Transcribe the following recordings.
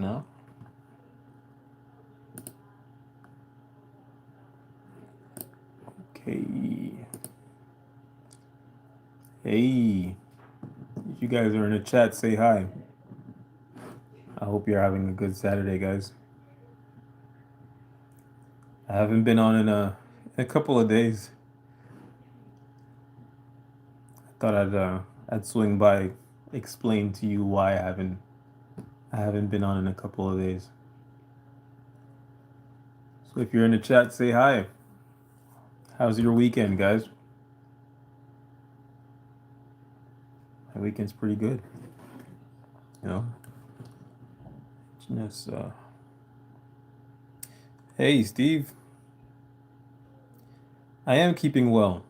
now. Okay. Hey, if you guys are in the chat, say hi. I hope you're having a good Saturday, guys. I haven't been on in a couple of days. Thought I'd swing by, explain to you why I haven't been on in a couple of days. So if you're in the chat, say hi. How's your weekend, guys? My weekend's pretty good. You know, just hey, Steve. I am keeping well.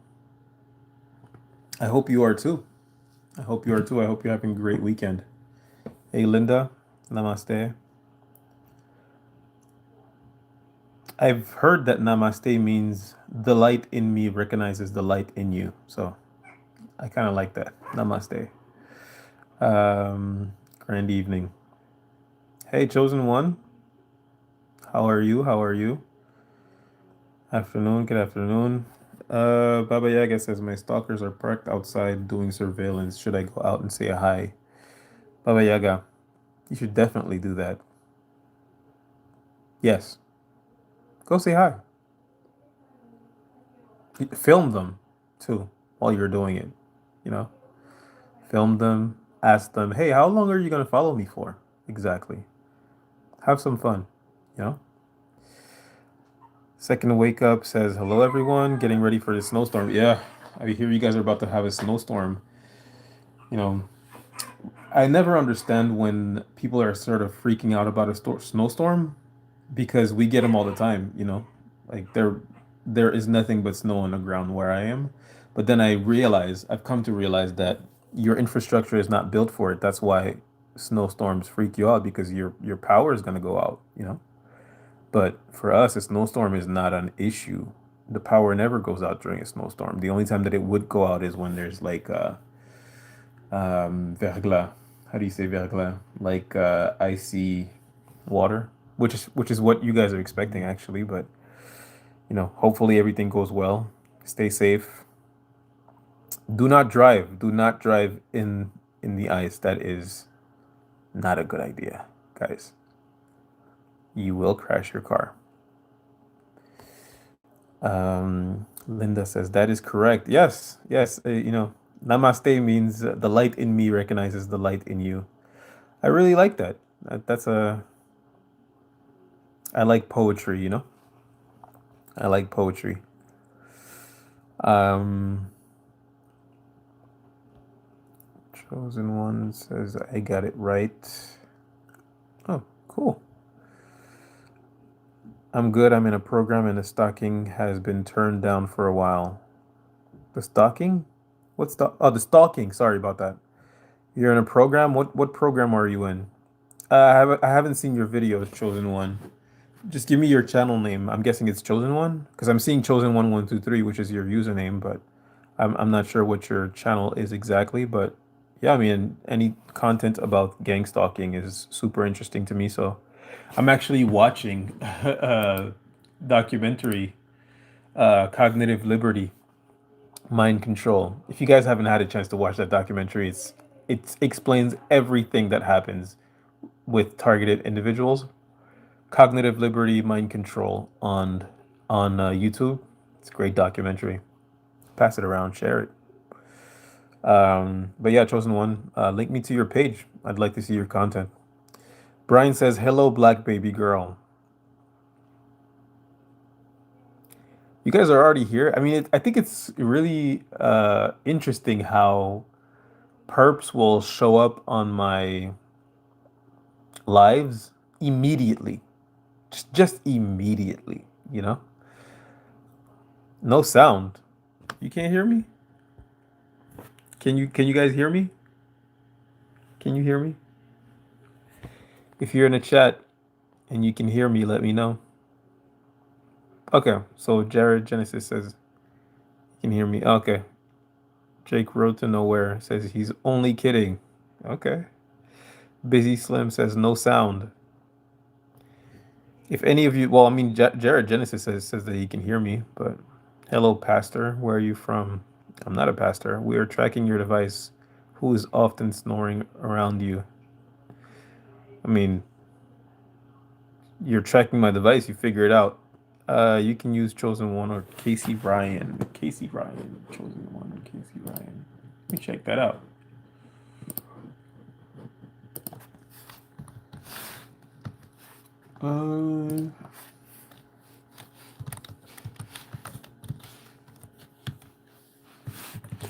I hope you are too. I hope you are too. I hope you're having a great weekend. Hey, Linda. Namaste. I've heard that namaste means the light in me recognizes the light in you. So I kind of like that. Namaste. Grand evening. Hey, chosen one. How are you? How are you? Afternoon. Good afternoon. Baba Yaga says my stalkers are parked outside doing surveillance. Should I go out and say a hi? Baba Yaga, you should definitely do that. Yes. Go say hi. Film them too while you're doing it. You know, film them. Ask them, hey, how long are you gonna follow me for? Exactly. Have some fun. You know. Second wake up says hello everyone. Getting ready for the snowstorm. Yeah, I hear you guys are about to have a snowstorm. You know, I never understand when people are sort of freaking out about a snowstorm because we get them all the time. You know, like there is nothing but snow on the ground where I am. But then I've come to realize that your infrastructure is not built for it. That's why snowstorms freak you out because your power is going to go out, you know? But for us, a snowstorm is not an issue. The power never goes out during a snowstorm. The only time that it would go out is when there's like verglas. How do you say verglas? Like icy water, which is what you guys are expecting actually, but you know, hopefully everything goes well. Stay safe. Do not drive. Do not drive in the ice. That is not a good idea, guys. You will crash your car. Linda says that is correct. Yes, yes. You know, namaste means the light in me recognizes the light in you. I really like that. That's a. I like poetry. You know, I like poetry. Um, Chosen one says I got it right. Oh, cool. I'm good. I'm in a program and the stocking has been turned down for a while. The stocking? What's the the stalking? Sorry about that. You're in a program? What program are you in? I haven't seen your videos, Chosen One. Just give me your channel name. I'm guessing it's Chosen One because I'm seeing Chosen One 123, which is your username, but I'm not sure what your channel is exactly. But yeah, I mean, any content about gang stalking is super interesting to me. So I'm actually watching a documentary, Cognitive Liberty, Mind Control. If you guys haven't had a chance to watch that documentary, it explains everything that happens with targeted individuals. Cognitive Liberty, Mind Control on YouTube. It's a great documentary. Pass it around, share it. But yeah, chosen one. Link me to your page. I'd like to see your content. Brian says, "Hello, black baby girl." You guys are already here. I mean, I think it's really interesting how perps will show up on my lives immediately, just immediately. You know, no sound. You can't hear me. Can you guys hear me? Can you hear me? If you're in a chat and you can hear me, let me know. Okay, so Jared Genesis says you can hear me. Okay. Jake Road to Nowhere says he's only kidding. Okay. Busy Slim says no sound. If any of you, well, I mean, Jared Genesis says that he can hear me, but hello, pastor. Where are you from? I'm not a pastor. We are tracking your device. Who is often snoring around you? I mean, you're tracking my device. You figure it out. You can use Chosen One or Casey Ryan. Casey Ryan. Chosen One or Casey Ryan. Let me check that out.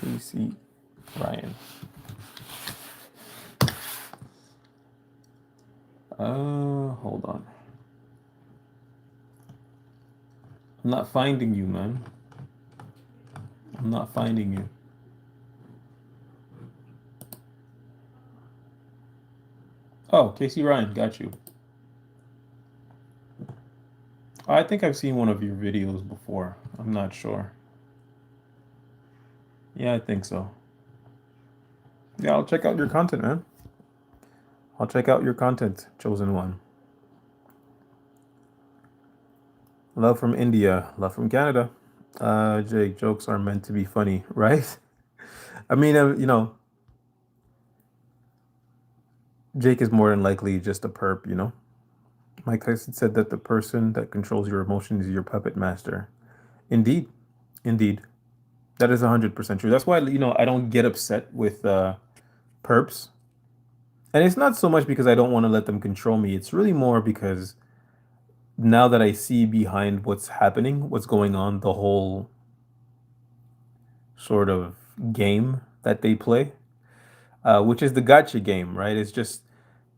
Casey Ryan. Hold on. I'm not finding you, man. I'm not finding you. Oh, Casey Ryan, got you. I think I've seen one of your videos before. I'm not sure. Yeah, I think so. Yeah, I'll check out your content, man. I'll check out your content, Chosen One. Love from India, love from Canada. Jake, jokes are meant to be funny, right? I mean, Jake is more than likely just a perp, Mike Tyson said that the person that controls your emotions is your puppet master. Indeed, indeed. That is 100% true. That's why, I don't get upset with perps. And it's not so much because I don't want to let them control me. It's really more because now that I see behind what's happening, what's going on, the whole sort of game that they play, which is the gotcha game, right? It's just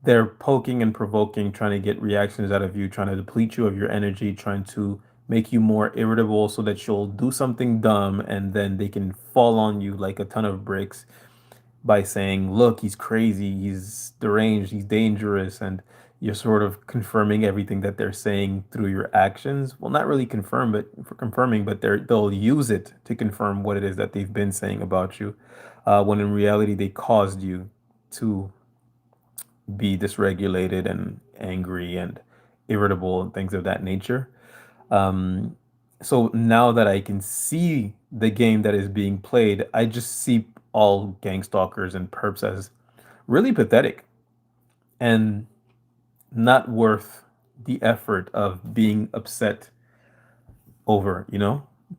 they're poking and provoking, trying to get reactions out of you, trying to deplete you of your energy, trying to make you more irritable so that you'll do something dumb and then they can fall on you like a ton of bricks by saying, look, he's crazy, he's deranged, he's dangerous, and you're sort of confirming everything that they're saying through your actions. Well, not really confirming, but they'll use it to confirm what it is that they've been saying about you, when in reality they caused you to be dysregulated and angry and irritable and things of that nature. Um, so now that I can see the game that is being played, I just see all gang stalkers and perps as really pathetic and not worth the effort of being upset over,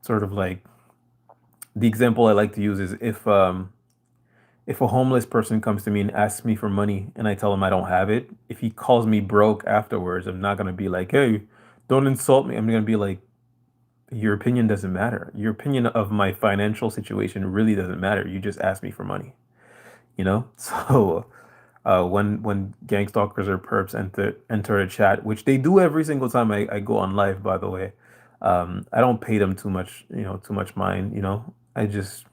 Sort of like the example I like to use is if a homeless person comes to me and asks me for money and I tell him I don't have it, if he calls me broke afterwards, I'm not gonna be like, hey, don't insult me. I'm gonna be like, your opinion doesn't matter. Your opinion of my financial situation really doesn't matter. You just asked me for money, So when gang stalkers or perps enter a chat, which they do every single time I go on live, by the way, I don't pay them too much mind, I just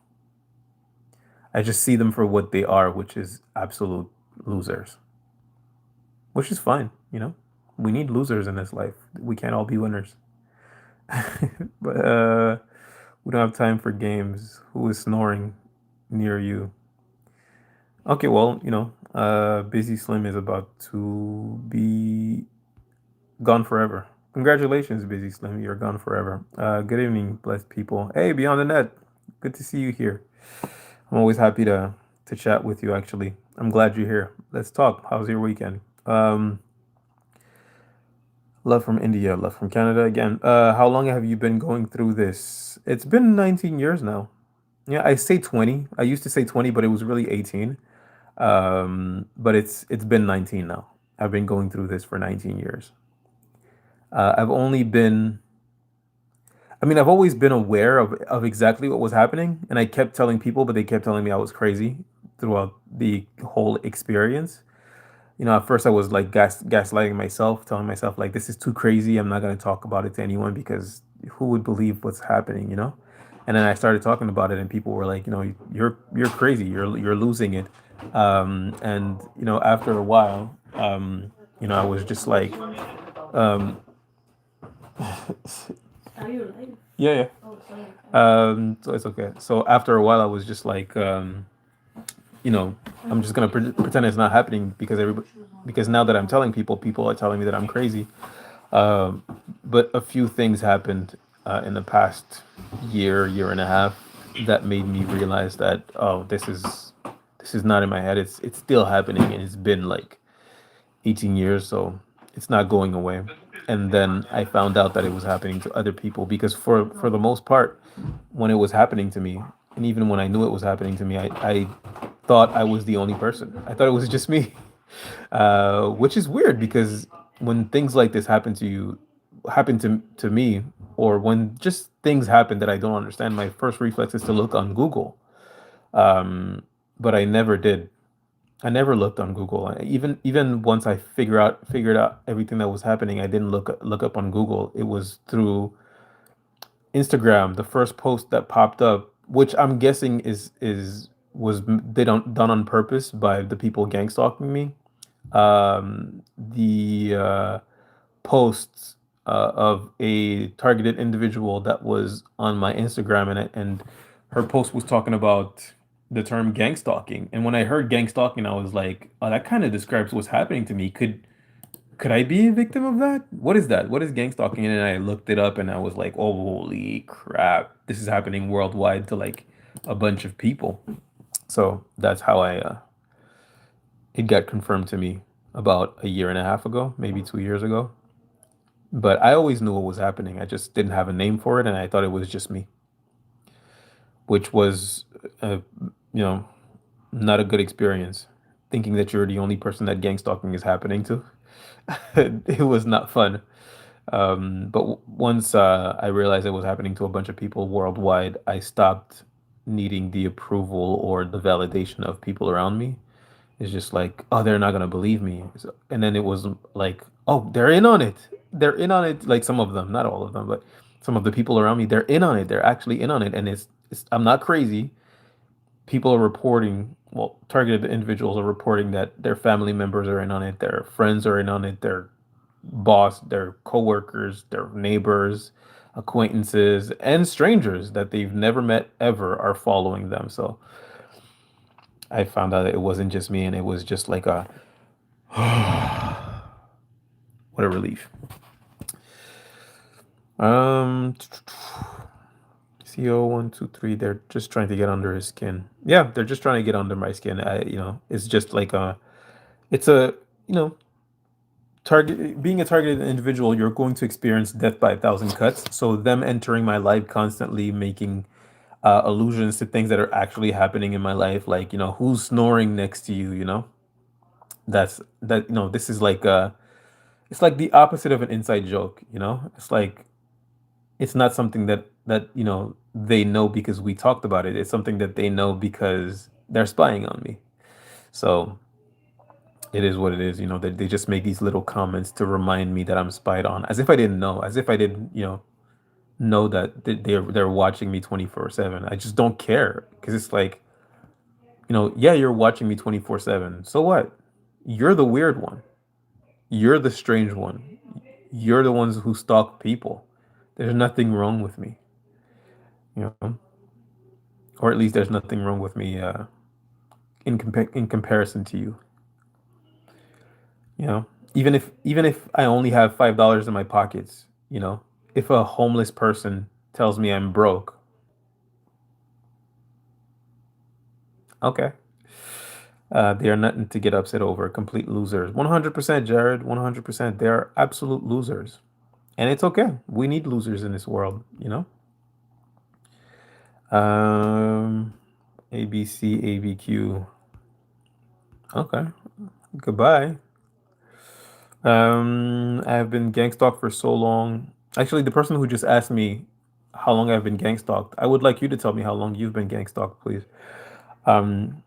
see them for what they are, which is absolute losers, which is fine, We need losers in this life. We can't all be winners. But we don't have time for games. Who is snoring near you? Okay, well, Busy Slim is about to be gone forever. Congratulations, Busy Slim. You're gone forever. Good evening, blessed people. Hey, Beyond the Net. Good to see you here. I'm always happy to chat with you, actually. I'm glad you're here. Let's talk. How's your weekend? Love from India, love from Canada again. How long have you been going through this? It's been 19 years now. Yeah, I say 20. I used to say 20, but it was really 18. But it's been 19 now. I've been going through this for 19 years. I've only been I mean, I've always been aware of exactly what was happening, and I kept telling people, but they kept telling me I was crazy throughout the whole experience. At first I was like gaslighting myself, telling myself like this is too crazy. I'm not going to talk about it to anyone because who would believe what's happening? And then I started talking about it, and people were like, you're crazy. You're losing it. And after a while, I was just like, um, Are you alive? yeah, yeah. Oh, sorry. So it's okay. So after a while, I was just like, I'm just gonna pretend it's not happening because now that I'm telling people, people are telling me that I'm crazy. Um, but a few things happened in the past year and a half that made me realize that, oh, this is not in my head. It's still happening, and it's been like 18 years, so it's not going away. And then I found out that it was happening to other people because for the most part, when it was happening to me, and even when I knew it was happening to me, I thought I was the only person. I thought it was just me, which is weird because when things like this happen to you, happen to me, or when just things happen that I don't understand, my first reflex is to look on Google. But I never did. I never looked on Google. Even once I figured out everything that was happening, I didn't look up on Google. It was through Instagram, the first post that popped up, which I'm guessing is was done on purpose by the people gang stalking me. The posts of a targeted individual that was on my Instagram, and her post was talking about the term gang stalking. And when I heard gang stalking, I was like, oh, that kind of describes what's happening to me. Could I be a victim of that? What is that? What is gang stalking? And then I looked it up and I was like, oh, holy crap. This is happening worldwide to like a bunch of people. So that's how it got confirmed to me about a year and a half ago, maybe 2 years ago. But I always knew what was happening. I just didn't have a name for it, and I thought it was just me, which was, you know, not a good experience. Thinking that you're the only person that gang stalking is happening to, it was not fun. But once I realized it was happening to a bunch of people worldwide, I stopped needing the approval or the validation of people around me. It's just like, oh, they're not gonna believe me. And then it was like, oh, they're in on it. They're in on it. Like some of them, not all of them, but some of the people around me, they're in on it. They're actually in on it. And it's I'm not crazy. People are reporting, well, targeted individuals are reporting that their family members are in on it, their friends are in on it, their boss, their coworkers, their neighbors, acquaintances, and strangers that they've never met ever are following them. So I found out that it wasn't just me, and it was just like a what a relief. Um, CO123, they're just trying to get under his skin. Yeah, they're just trying to get under my skin. It's just like it's a, you know, target being a targeted individual, you're going to experience death by a thousand cuts. So them entering my life constantly, making allusions to things that are actually happening in my life, like, who's snoring next to you, this is like it's like the opposite of an inside joke. It's like it's not something that they know because we talked about it. It's something that they know because they're spying on me. So it is what it is. They just make these little comments to remind me that I'm spied on, as if I didn't know, as if I didn't know that they're watching me 24/7. I just don't care, because it's like, yeah, you're watching me 24/7. So what? You're the weird one. You're the strange one. You're the ones who stalk people. There's nothing wrong with me, you know, or at least there's nothing wrong with me in comparison to you. You know, even if I only have $5 in my pockets, if a homeless person tells me I'm broke, okay, they are nothing to get upset over. Complete losers. 100%, Jared. 100%. They are absolute losers. And it's okay. We need losers in this world. Um, ABC, ABQ. Okay. Goodbye. I have been gang stalked for so long. Actually, the person who just asked me how long I've been gang stalked, I would like you to tell me how long you've been gang stalked, please. Um,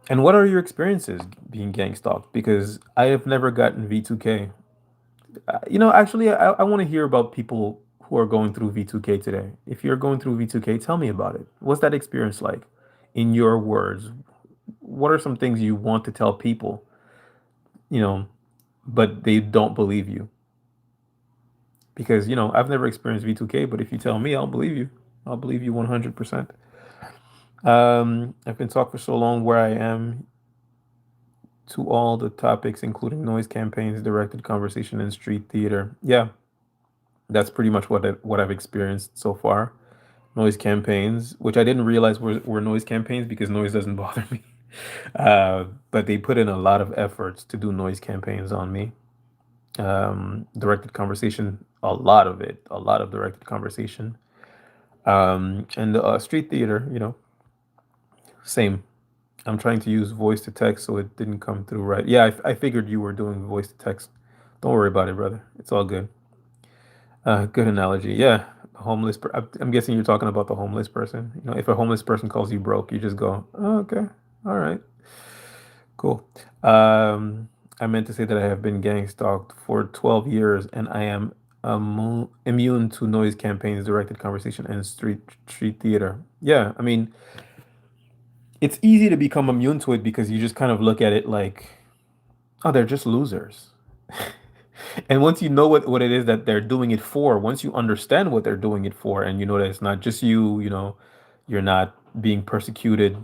and what are your experiences being gang stalked? Because I have never gotten V2K. Actually, I want to hear about people who are going through V2K today. If you're going through V2K, tell me about it. What's that experience like? In your words, what are some things you want to tell people, you know, but they don't believe you? Because, I've never experienced V2K, but if you tell me, I'll believe you. I'll believe you 100%. I've been talked for so long where I am to all the topics, including noise campaigns, directed conversation, and street theater. Yeah, that's pretty much what I've experienced so far. Noise campaigns, which I didn't realize were noise campaigns because noise doesn't bother me. But they put in a lot of efforts to do noise campaigns on me. Directed conversation, a lot of directed conversation. And street theater, same. I'm trying to use voice to text, so it didn't come through right. Yeah, I figured you were doing voice to text. Don't worry about it, brother. It's all good. Good analogy. Yeah, homeless. I'm guessing you're talking about the homeless person. If a homeless person calls you broke, you just go, oh, okay, all right, cool. I meant to say that I have been gang stalked for 12 years, and I am immune to noise campaigns, directed conversation, and street theater. Yeah, I mean, it's easy to become immune to it because you just kind of look at it like, oh, they're just losers. And once you know what it is that they're doing it for, once you understand what they're doing it for, and you know that it's not just you, you're not being persecuted,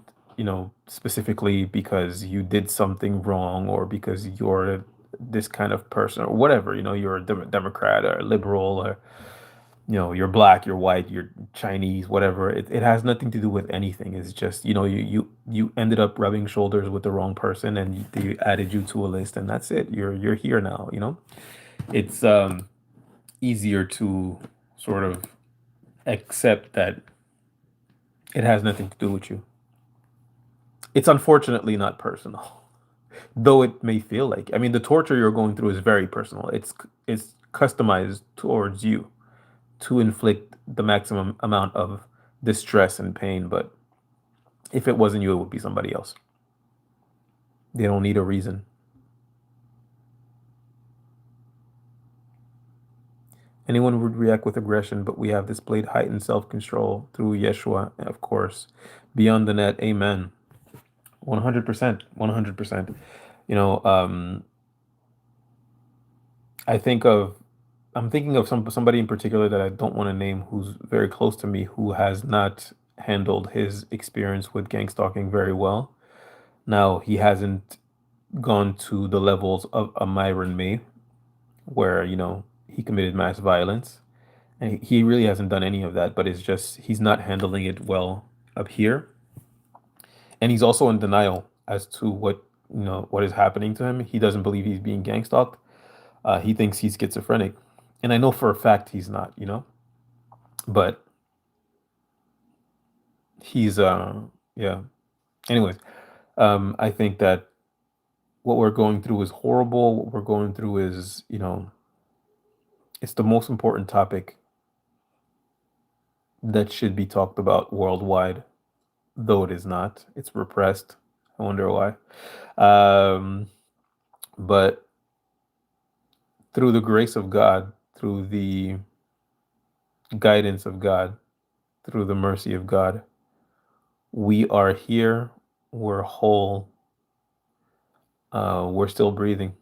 specifically because you did something wrong or because you're this kind of person or whatever, you're a Democrat or a liberal or, you're black, you're white, you're Chinese, whatever. It has nothing to do with anything. It's just, you ended up rubbing shoulders with the wrong person and they added you to a list and that's it. You're here now. It's easier to sort of accept that it has nothing to do with you. It's unfortunately not personal, though it may feel like. I mean, the torture you're going through is very personal. It's customized towards you to inflict the maximum amount of distress and pain. But if it wasn't you, it would be somebody else. They don't need a reason. Anyone would react with aggression, but we have displayed heightened self control through Yeshua, of course. Beyond the net, amen. 100%. 100%. You know, um, I think of, I'm thinking of somebody in particular that I don't want to name who's very close to me who has not handled his experience with gang stalking very well. Now, he hasn't gone to the levels of a Myron May, where, he committed mass violence. And he really hasn't done any of that, but it's just he's not handling it well up here. And he's also in denial as to what is happening to him. He doesn't believe he's being gang stalked. He thinks he's schizophrenic. And I know for a fact he's not. But he's yeah. Anyways, I think that what we're going through is horrible. What we're going through is, it's the most important topic that should be talked about worldwide, though it is not. It's repressed. I wonder why. Um, but through the grace of God, through the guidance of God, through the mercy of God, we are here. We're whole. We're still breathing.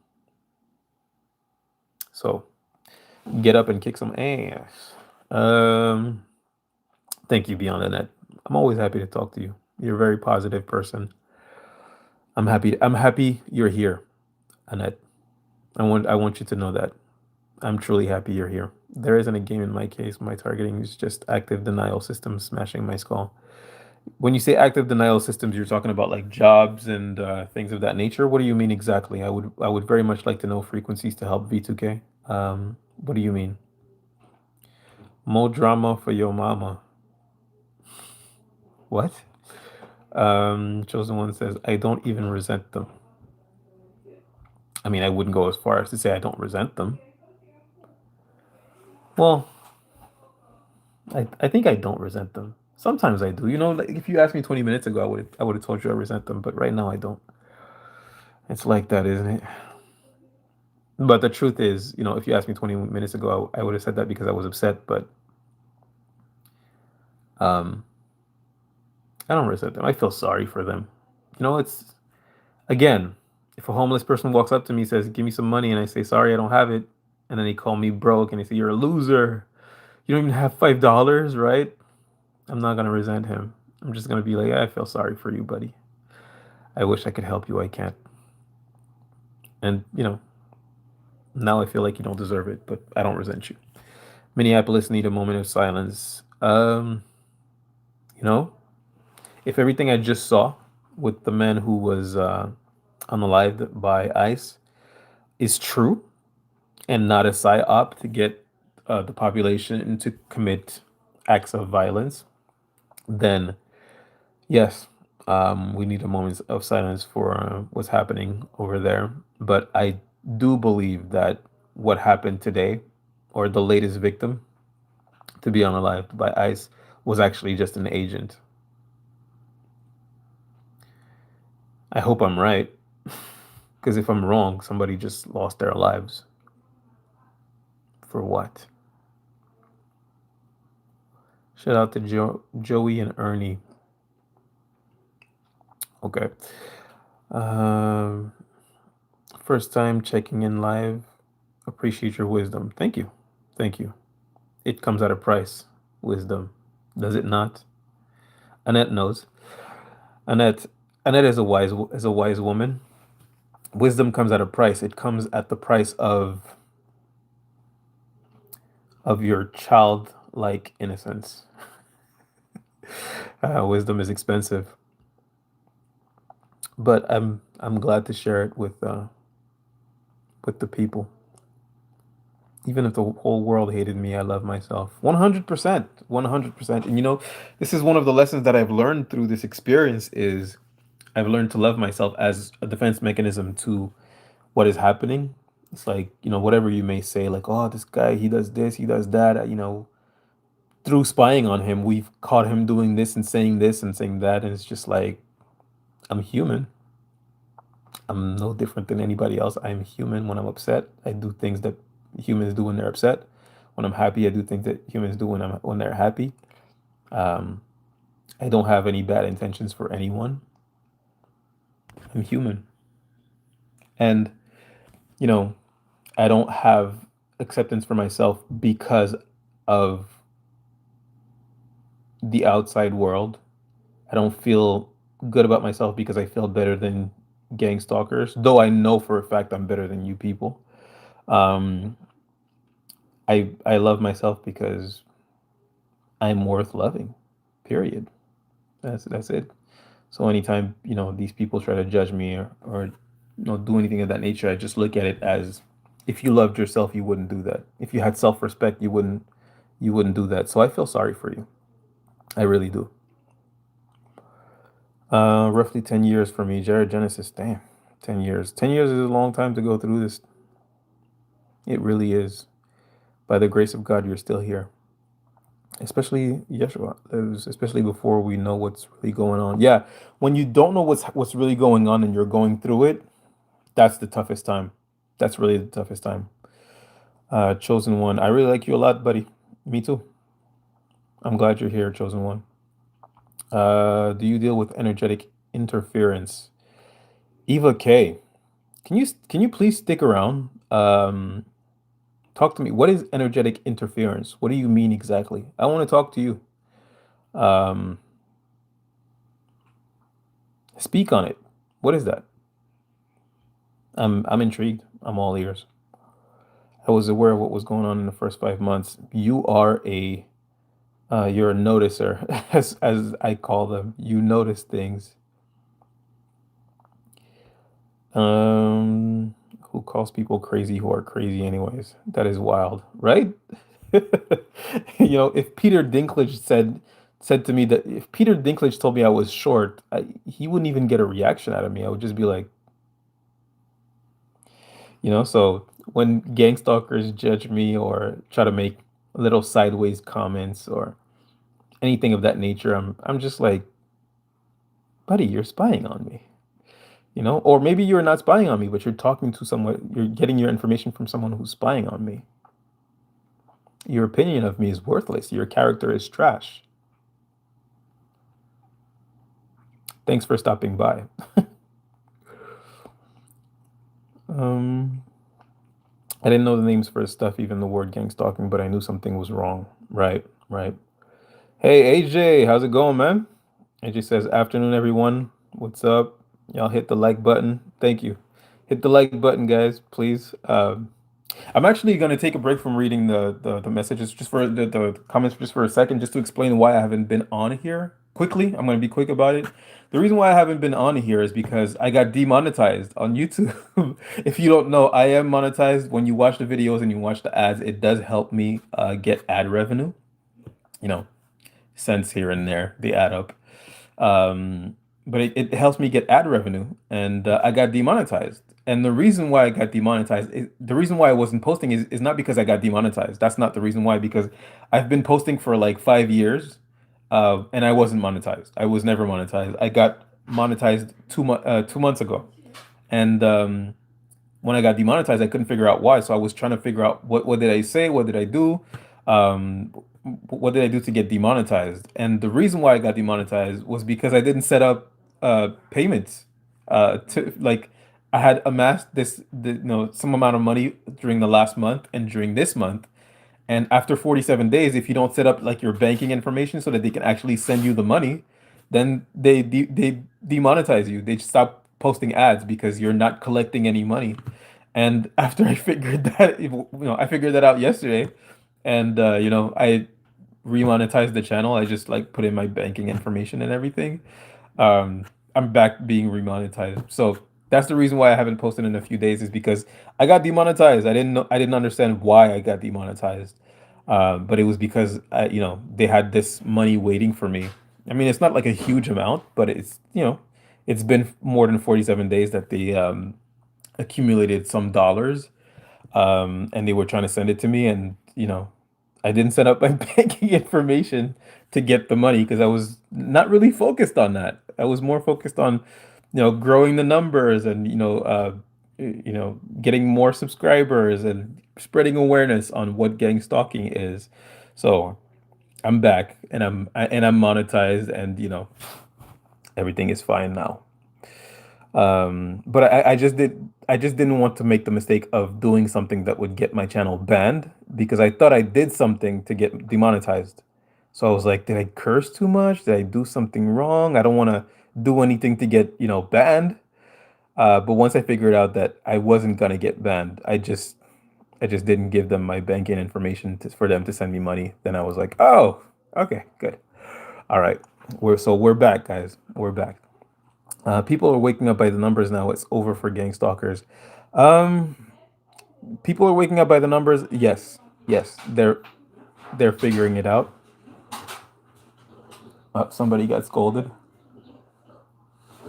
So get up and kick some ass. Um, Thank you, Beyond the Net. I'm always happy to talk to you. You're a very positive person. I'm happy you're here, Annette. I want you to know that. I'm truly happy you're here. There isn't a game in my case. My targeting is just active denial systems smashing my skull. When you say active denial systems, you're talking about like jobs and things of that nature. What do you mean exactly? I would very much like to know frequencies to help V2K. What do you mean? More drama for your mama. What? Chosen One says, I don't even resent them. I mean, I wouldn't go as far as to say I don't resent them. Well, I think I don't resent them. Sometimes I do. Like if you asked me 20 minutes ago, I would have told you I resent them, but right now I don't. It's like that, isn't it? But the truth is, if you asked me 20 minutes ago, I would have said that because I was upset, but um, I don't resent them. I feel sorry for them. It's again, if a homeless person walks up to me and says, "Give me some money," and I say, "Sorry, I don't have it," and then they call me broke and they say, "You're a loser. You don't even have $5, right?" I'm not gonna resent him. I'm just gonna be like, "I feel sorry for you, buddy. I wish I could help you. I can't." And, now I feel like you don't deserve it, but I don't resent you. Minneapolis need a moment of silence. You know, if everything I just saw with the man who was unalived by ICE is true and not a psyop to get the population to commit acts of violence, then yes, we need a moment of silence for what's happening over there. But I do believe that what happened today, or the latest victim to be unalived by ICE, was actually just an agent. I hope I'm right, because if I'm wrong, somebody just lost their lives. For what? Shout out to Joey and Ernie. Okay. Um, First time checking in live. Appreciate your wisdom. Thank you. Thank you. It comes at a price. Wisdom. Does it not? Annette knows. Annette Annette is a wise woman. Wisdom comes at a price. It comes at the price of your childlike innocence. Wisdom is expensive, but I'm glad to share it with the people. Even if the whole world hated me, I love myself. 100%. 100%. And this is one of the lessons that I've learned through this experience is I've learned to love myself as a defense mechanism to what is happening. It's like, whatever you may say, like, oh, this guy, he does this, he does that, through spying on him, we've caught him doing this and saying that. And it's just like, I'm human. I'm no different than anybody else. I'm human. When I'm upset, I do things that humans do when they're upset. When I'm happy, I do things that humans do when they're happy. Um, I don't have any bad intentions for anyone. I'm human. And, you know, I don't have acceptance for myself because of the outside world. I don't feel good about myself because I feel better than gang stalkers, though I know for a fact I'm better than you people. Um, I love myself because I'm worth loving. Period. That's it. So anytime, these people try to judge me or do anything of that nature, I just look at it as if you loved yourself, you wouldn't do that. If you had self-respect, you wouldn't do that. So I feel sorry for you. I really do. Roughly 10 years for me. Jared Genesis, damn. 10 years. 10 years is a long time to go through this. It really is. By the grace of God, you're still here. Especially Yeshua lives, especially before we know what's really going on. Yeah, when you don't know what's really going on and you're going through it, that's the toughest time. That's really the toughest time. Chosen one, I really like you a lot, buddy. Me too. I'm glad you're here, chosen one. Do you deal with energetic interference? Eva K, can you please stick around? Talk to me. What is energetic interference? What do you mean exactly? I want to talk to you. Um, Speak on it. What is that? I'm intrigued. I'm all ears. I was aware of what was going on in the first 5 months. You're a noticer, as I call them. You notice things. Who calls people crazy who are crazy anyways? That is wild, right? If Peter Dinklage said to me that if Peter Dinklage told me I was short, he wouldn't even get a reaction out of me. I would just be like, so when gang stalkers judge me or try to make little sideways comments or anything of that nature, I'm just like, buddy, you're spying on me. Or maybe you're not spying on me, but you're talking to someone, you're getting your information from someone who's spying on me. Your opinion of me is worthless. Your character is trash. Thanks for stopping by. Um, I didn't know the names for his stuff, even the word gang stalking, but I knew something was wrong. Right, right. Hey, AJ, how's it going, man? AJ says, afternoon, everyone. What's up? Y'all hit the like button. Thank you. Hit the like button, guys, please. I'm actually going to take a break from reading the messages just for the comments just for a second, just to explain why I haven't been on here quickly. I'm going to be quick about it. The reason why I haven't been on here is because I got demonetized on YouTube. If you don't know, I am monetized. When you watch the videos and you watch the ads, it does help me get ad revenue. You know, cents here and there, they add up. But it helps me get ad revenue, and I got demonetized. And the reason why I got demonetized, the reason why I wasn't posting is not because I got demonetized. That's not the reason why, because I've been posting for like 5 years, and I wasn't monetized. I was never monetized. I got monetized 2 months ago, and when I got demonetized, I couldn't figure out why. So I was trying to figure out what did I say, what did I do, um, what did I do to get demonetized? And the reason why I got demonetized was because I didn't set up payments. To like I had amassed some amount of money during the last month and during this month. And after 47 days, if you don't set up like your banking information so that they can actually send you the money, then they demonetize you. They just stop posting ads because you're not collecting any money. And after I figured that, I figured that out yesterday, and I remonetized the channel. I just like put in my banking information and everything. Um, I'm back being remonetized. So that's the reason why I haven't posted in a few days, is because I got demonetized. I didn't understand why I got demonetized. But it was because they had this money waiting for me. I mean, it's not like a huge amount, but it's been more than 47 days that they accumulated some dollars, and they were trying to send it to me, and I didn't set up my banking information to get the money because I was not really focused on that. I was more focused on growing the numbers, and getting more subscribers and spreading awareness on what gang stalking is. So I'm back, and I'm monetized, and everything is fine now. But I just didn't want to make the mistake of doing something that would get my channel banned, because I thought I did something to get demonetized. So I was like, did I curse too much? Did I do something wrong? I don't want to do anything to get, banned. But once I figured out that I wasn't gonna get banned, I just didn't give them my banking information for them to send me money. Then I was like, oh, okay, good. All right. We're back, guys. We're back. People are waking up by the numbers now. It's over for gang stalkers. Um, People are waking up by the numbers. Yes, yes, they're figuring it out. Somebody got scolded.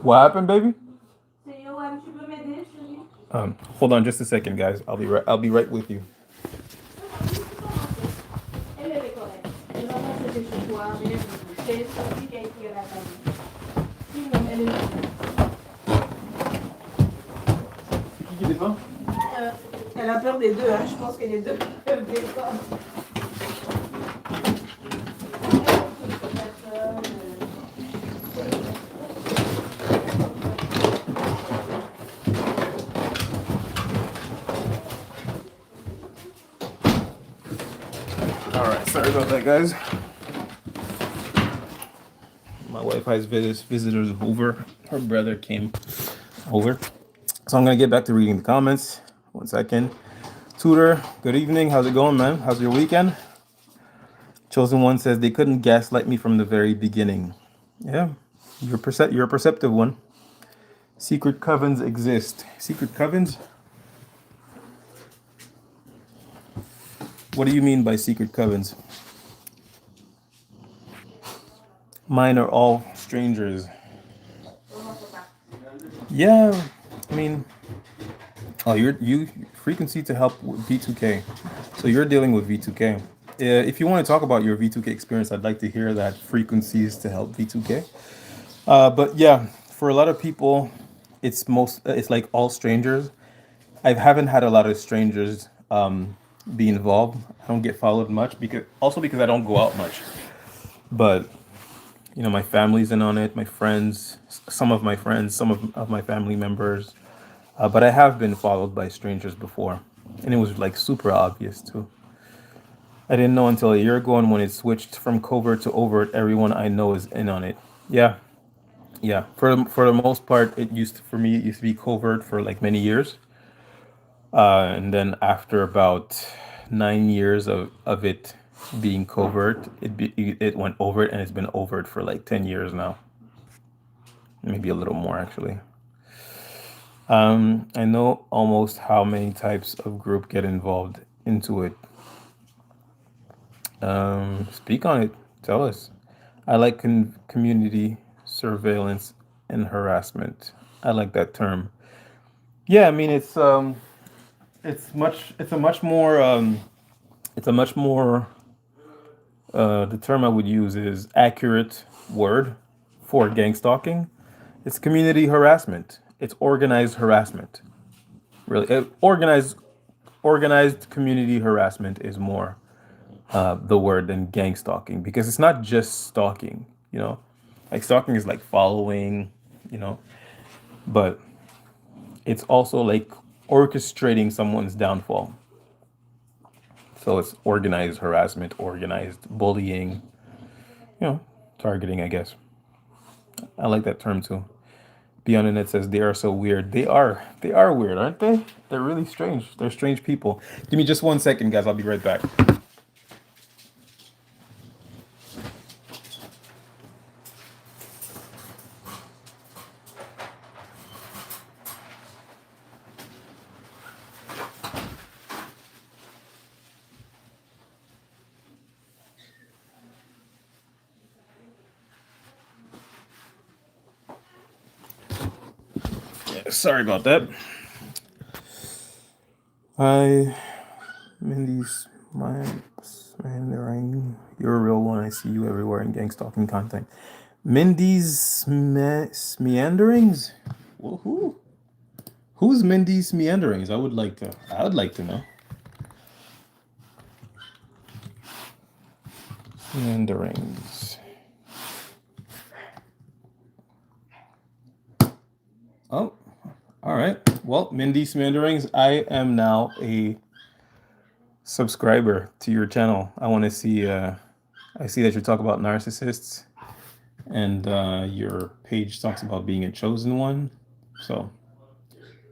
What happened, baby? Hold on just a second, guys. I'll be right with you. Qui défend? Elle a peur des deux, hein. Je pense que les deux peuvent descendre. All right, sorry about that, guys. My wife has visitors over. Her brother came over. So I'm gonna get back to reading the comments. One second. Tutor, good evening. How's it going, man? How's your weekend? Chosen One says they couldn't gaslight me from the very beginning. Yeah, you're a perceptive one. Secret covens exist. Secret covens? What do you mean by secret covens? Mine are all strangers. Yeah, I mean, oh, you frequency to help with V2K. So you're dealing with V2K. If you want to talk about your V2K experience, I'd like to hear that, frequencies to help V2K. But yeah, for a lot of people, it's like all strangers. I haven't had a lot of strangers be involved. I don't get followed much because I don't go out much. But my family's in on it, my friends, some of my friends, of my family members. But I have been followed by strangers before, and it was like super obvious too. I didn't know until a year ago, and when it switched from covert to overt, everyone I know is in on it. Yeah, Yeah, for the most part, for me it used to be covert for like many years, and then after about 9 years of it being covert, it went overt, and it's been overt for like 10 years now, maybe a little more actually. I know almost how many types of group get involved into it. Speak on it. Tell us. I like community surveillance and harassment. I like that term. Yeah, I mean it's a much more it's a much more the term I would use is accurate word for gang stalking. It's community harassment. It's organized harassment. Really, organized community harassment is more the word than gang stalking, because it's not just stalking. Like stalking is like following, you know, but it's also like orchestrating someone's downfall. So it's organized harassment, organized bullying, you know, targeting, I guess. I like that term too. Beyond the Net says they are so weird. They are weird, aren't they? They're really strange. They're strange people. Give me just 1 second, guys. I'll be right back. Yeah, sorry about that. Hi, Mindy's Mandering. You're a real one. I see you everywhere in gang stalking content. Mindy's meanderings. Well, who's Mindy's meanderings? I would like to know. Meanderings. Oh, all right. Well, Mindy's meanderings. I am now a subscriber to your channel. I want to see. I see that you talk about narcissists, and your page talks about being a chosen one. So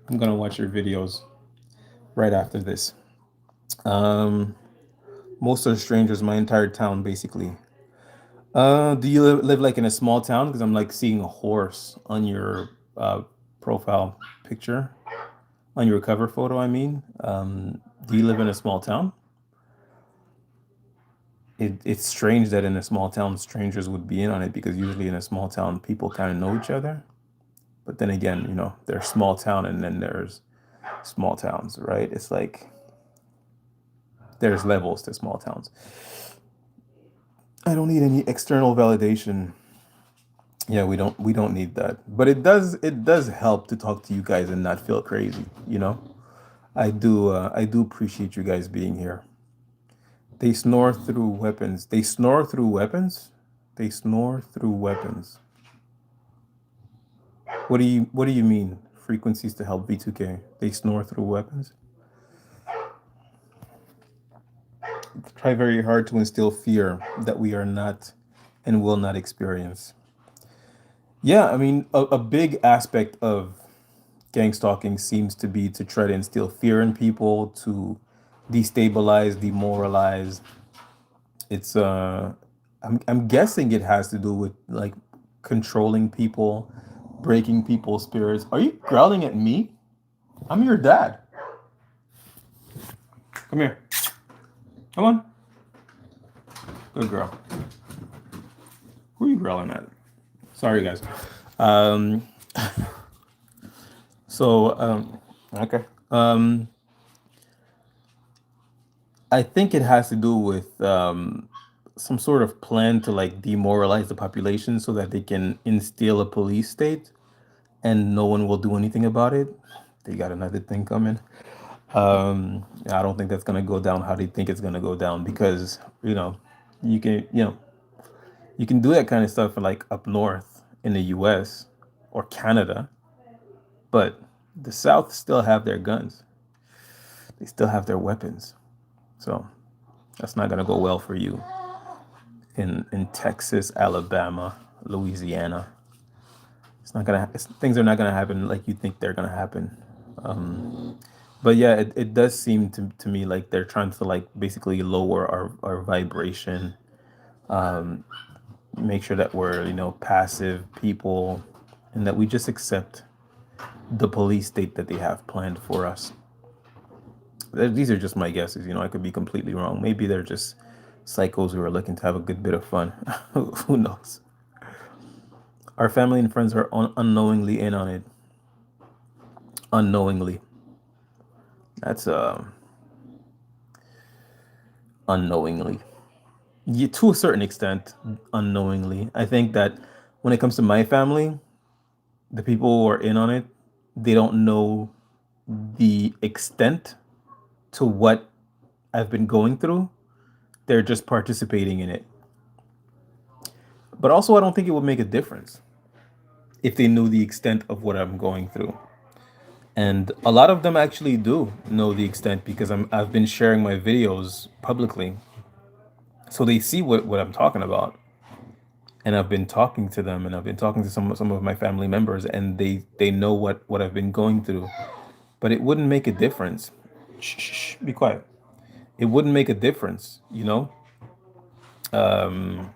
I'm gonna watch your videos right after this. Um, most are strangers. My entire town, basically. Do you live like in a small town? Because I'm like seeing a horse on your profile picture, on your cover photo. I mean, do you live in a small town? It's strange that in a small town strangers would be in on it, because usually in a small town people kind of know each other. But then again, there's small town and then there's small towns, right? It's like there's levels to small towns. I don't need any external validation. Yeah, we don't need that. But it does help to talk to you guys and not feel crazy, you know? I do appreciate you guys being here. They snore through weapons. They snore through weapons? They snore through weapons. What do you mean? Frequencies to help V2K. They snore through weapons? Try very hard to instill fear that we are not and will not experience. Yeah, I mean, a big aspect of gang stalking seems to be to try to instill fear in people, to destabilize, demoralize. It's I'm guessing it has to do with like controlling people, breaking people's spirits. Are you growling at me? I'm your dad. Come here. Come on. Good girl. Who are you growling at? Sorry, guys. Um, okay. I think it has to do with some sort of plan to like demoralize the population so that they can instill a police state and no one will do anything about it. They got another thing coming. I don't think that's gonna go down how they think it's gonna go down, because you can you know you can do that kind of stuff like up north in the U.S. or Canada, but the South still have their guns. They still have their weapons. So that's not gonna go well for you in Texas, Alabama, Louisiana. It's not gonna. Things are not gonna happen like you think they're gonna happen. But yeah, it does seem to me like they're trying to like basically lower our vibration, make sure that we're passive people, and that we just accept the police state that they have planned for us. These are just my guesses. I could be completely wrong. Maybe they're just psychos who are looking to have a good bit of fun. Who knows? Our family and friends are unknowingly in on it. Unknowingly. That's unknowingly. Yeah, to a certain extent, unknowingly. I think that when it comes to my family, the people who are in on it, they don't know the extent to what I've been going through. They're just participating in it. But also, I don't think it would make a difference if they knew the extent of what I'm going through. And a lot of them actually do know the extent because I've been sharing my videos publicly. So they see what I'm talking about. And I've been talking to them, and I've been talking to some of my family members, and they know what I've been going through. But it wouldn't make a difference. Shh, shh, shh, be quiet. It wouldn't make a difference, you know? Um,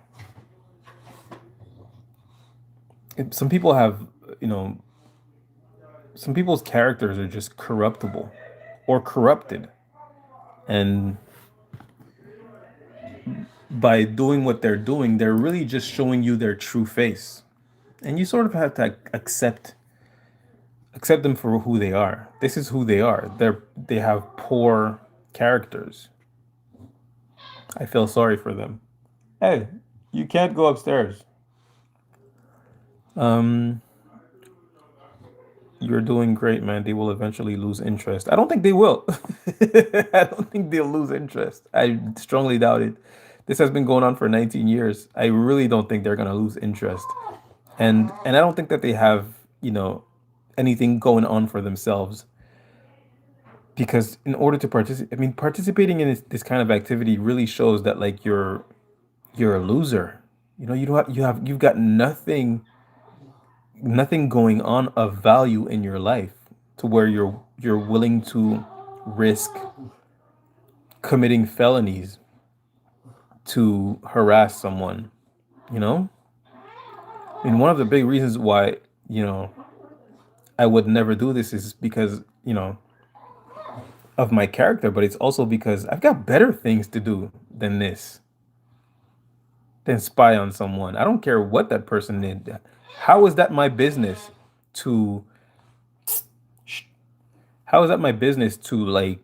some people have, you know, some people's characters are just corruptible or corrupted. And by doing what they're doing, they're really just showing you their true face. And you sort of have to accept them for who they are. This is who they are. They have poor characters. I feel sorry for them. Hey, you can't go upstairs. Um, you're doing great, man. They will eventually lose interest. I don't think they will. I don't think they'll lose interest. I strongly doubt it. This has been going on for 19 years. I really don't think they're gonna lose interest. And I don't think that they have, anything going on for themselves because in order to participate, I mean, participating in this kind of activity really shows that like you're a loser. You don't you've got nothing going on of value in your life to where you're willing to risk committing felonies to harass someone, you know? And one of the big reasons why, you know, I would never do this is because, of my character, but it's also because I've got better things to do than this, than spy on someone. I don't care what that person did. How is that my business to how is that my business to like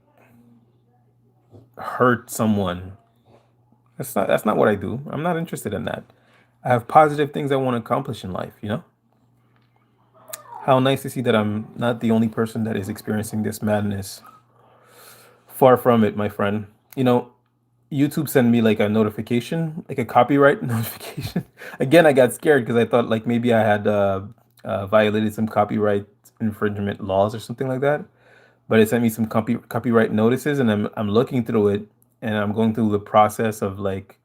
hurt someone? That's not what I do. I'm not interested in that. I have positive things I want to accomplish in life, you know? How nice to see that I'm not the only person that is experiencing this madness. Far from it, my friend. YouTube sent me like a notification, like a copyright notification. Again, I got scared because I thought like maybe I had violated some copyright infringement laws or something like that. But it sent me some copyright notices, and I'm looking through it, and I'm going through the process of like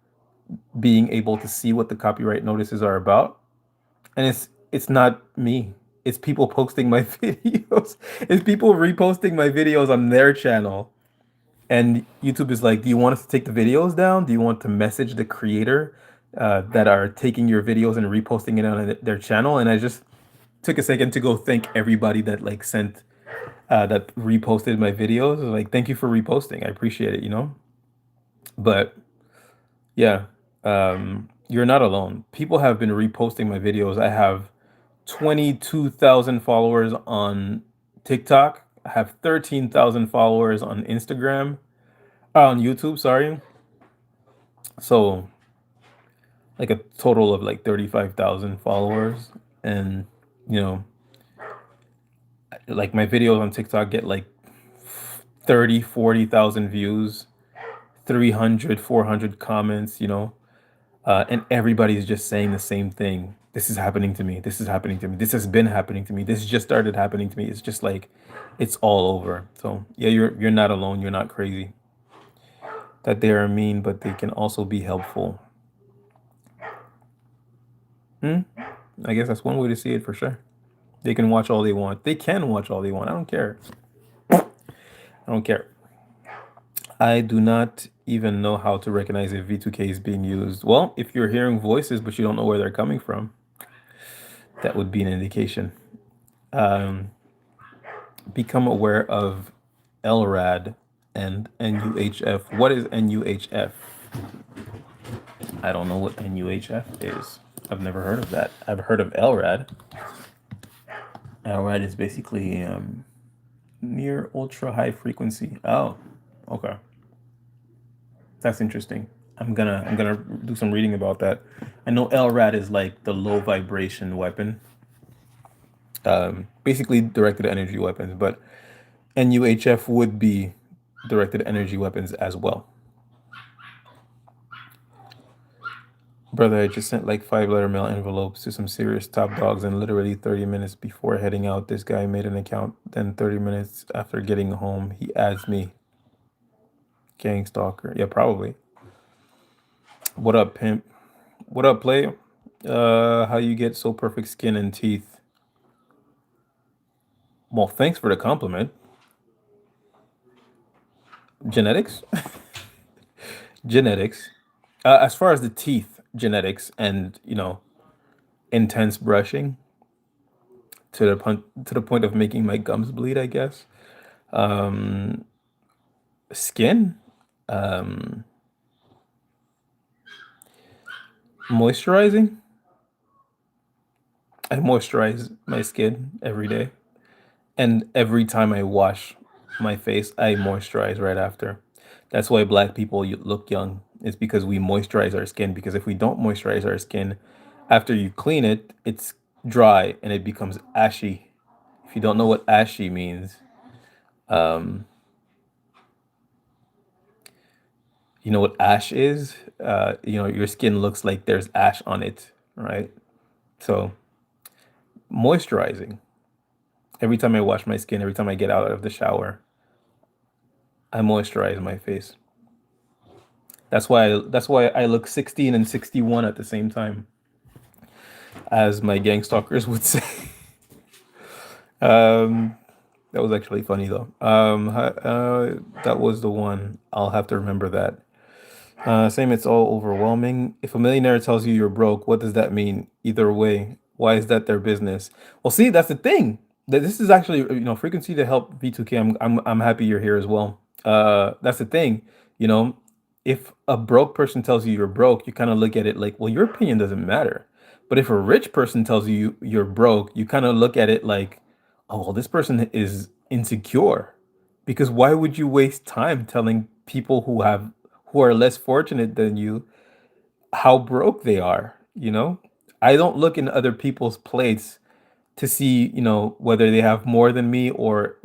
being able to see what the copyright notices are about. And it's not me. It's people posting my videos. It's people reposting my videos on their channel. And YouTube is like, do you want us to take the videos down? Do you want to message the creator that are taking your videos and reposting it on their channel? And I just took a second to go thank everybody that like sent that reposted my videos. Like, thank you for reposting. I appreciate it, you know? But yeah, you're not alone. People have been reposting my videos. I have 22,000 followers on TikTok. I have 13,000 followers on Instagram, on YouTube, sorry. So like a total of like 35,000 followers. And, you know, like my videos on TikTok get like 30, 40,000 views, 300, 400 comments, and everybody's just saying the same thing. This is happening to me. This is happening to me. This has been happening to me. This just started happening to me. It's just like it's all over. So yeah, you're not alone. You're not crazy. That they are mean, but they can also be helpful. I guess that's one way to see it for sure. They can watch all they want. They can watch all they want. I don't care. I don't care. I do not even know how to recognize if V2K is being used. Well, if you're hearing voices but you don't know where they're coming from, that would be an indication. Um, Become aware of LRAD and NUHF. What is NUHF? I don't know what NUHF is. I've never heard of that. I've heard of LRAD. LRAD is basically near ultra high frequency. Oh, okay. That's interesting. I'm gonna do some reading about that. I know LRAD is like the low vibration weapon, basically directed energy weapons, but NUHF would be directed energy weapons as well. Brother, I just sent like 5 letter mail envelopes to some serious top dogs, and literally 30 minutes before heading out, this guy made an account. Then 30 minutes after getting home, he adds me, gang stalker. Yeah, probably. What up, pimp? What up, play? How you get so perfect skin and teeth? Well, thanks for the compliment. Genetics? Genetics. As far as the teeth, genetics, and intense brushing to the point of making my gums bleed, I guess. Um, Skin, um, moisturizing. I moisturize my skin every day, and every time I wash my face, I moisturize right after. That's why black people look young. It's because we moisturize our skin. Because if we don't moisturize our skin, after you clean it, it's dry and it becomes ashy. If you don't know what ashy means, um, you know what ash is. Your skin looks like there's ash on it, right? So moisturizing. Every time I wash my skin, every time I get out of the shower, I moisturize my face. That's why I look 16 and 61 at the same time, as my gang stalkers would say. um, that was actually funny though. That was the one. I'll have to remember that. Same, it's all overwhelming. If a millionaire tells you you're broke, what does that mean? Either way, why is that their business? Well, see, that's the thing. That this is actually, frequency to help V2K. I'm happy you're here as well. That's the thing. You know, if a broke person tells you you're broke, you kind of look at it like, well, your opinion doesn't matter. But if a rich person tells you're broke, you kind of look at it like, oh, well, this person is insecure. Because why would you waste time telling people who are less fortunate than you how broke they are, you know? I don't look in other people's plates to see, whether they have more than me, or,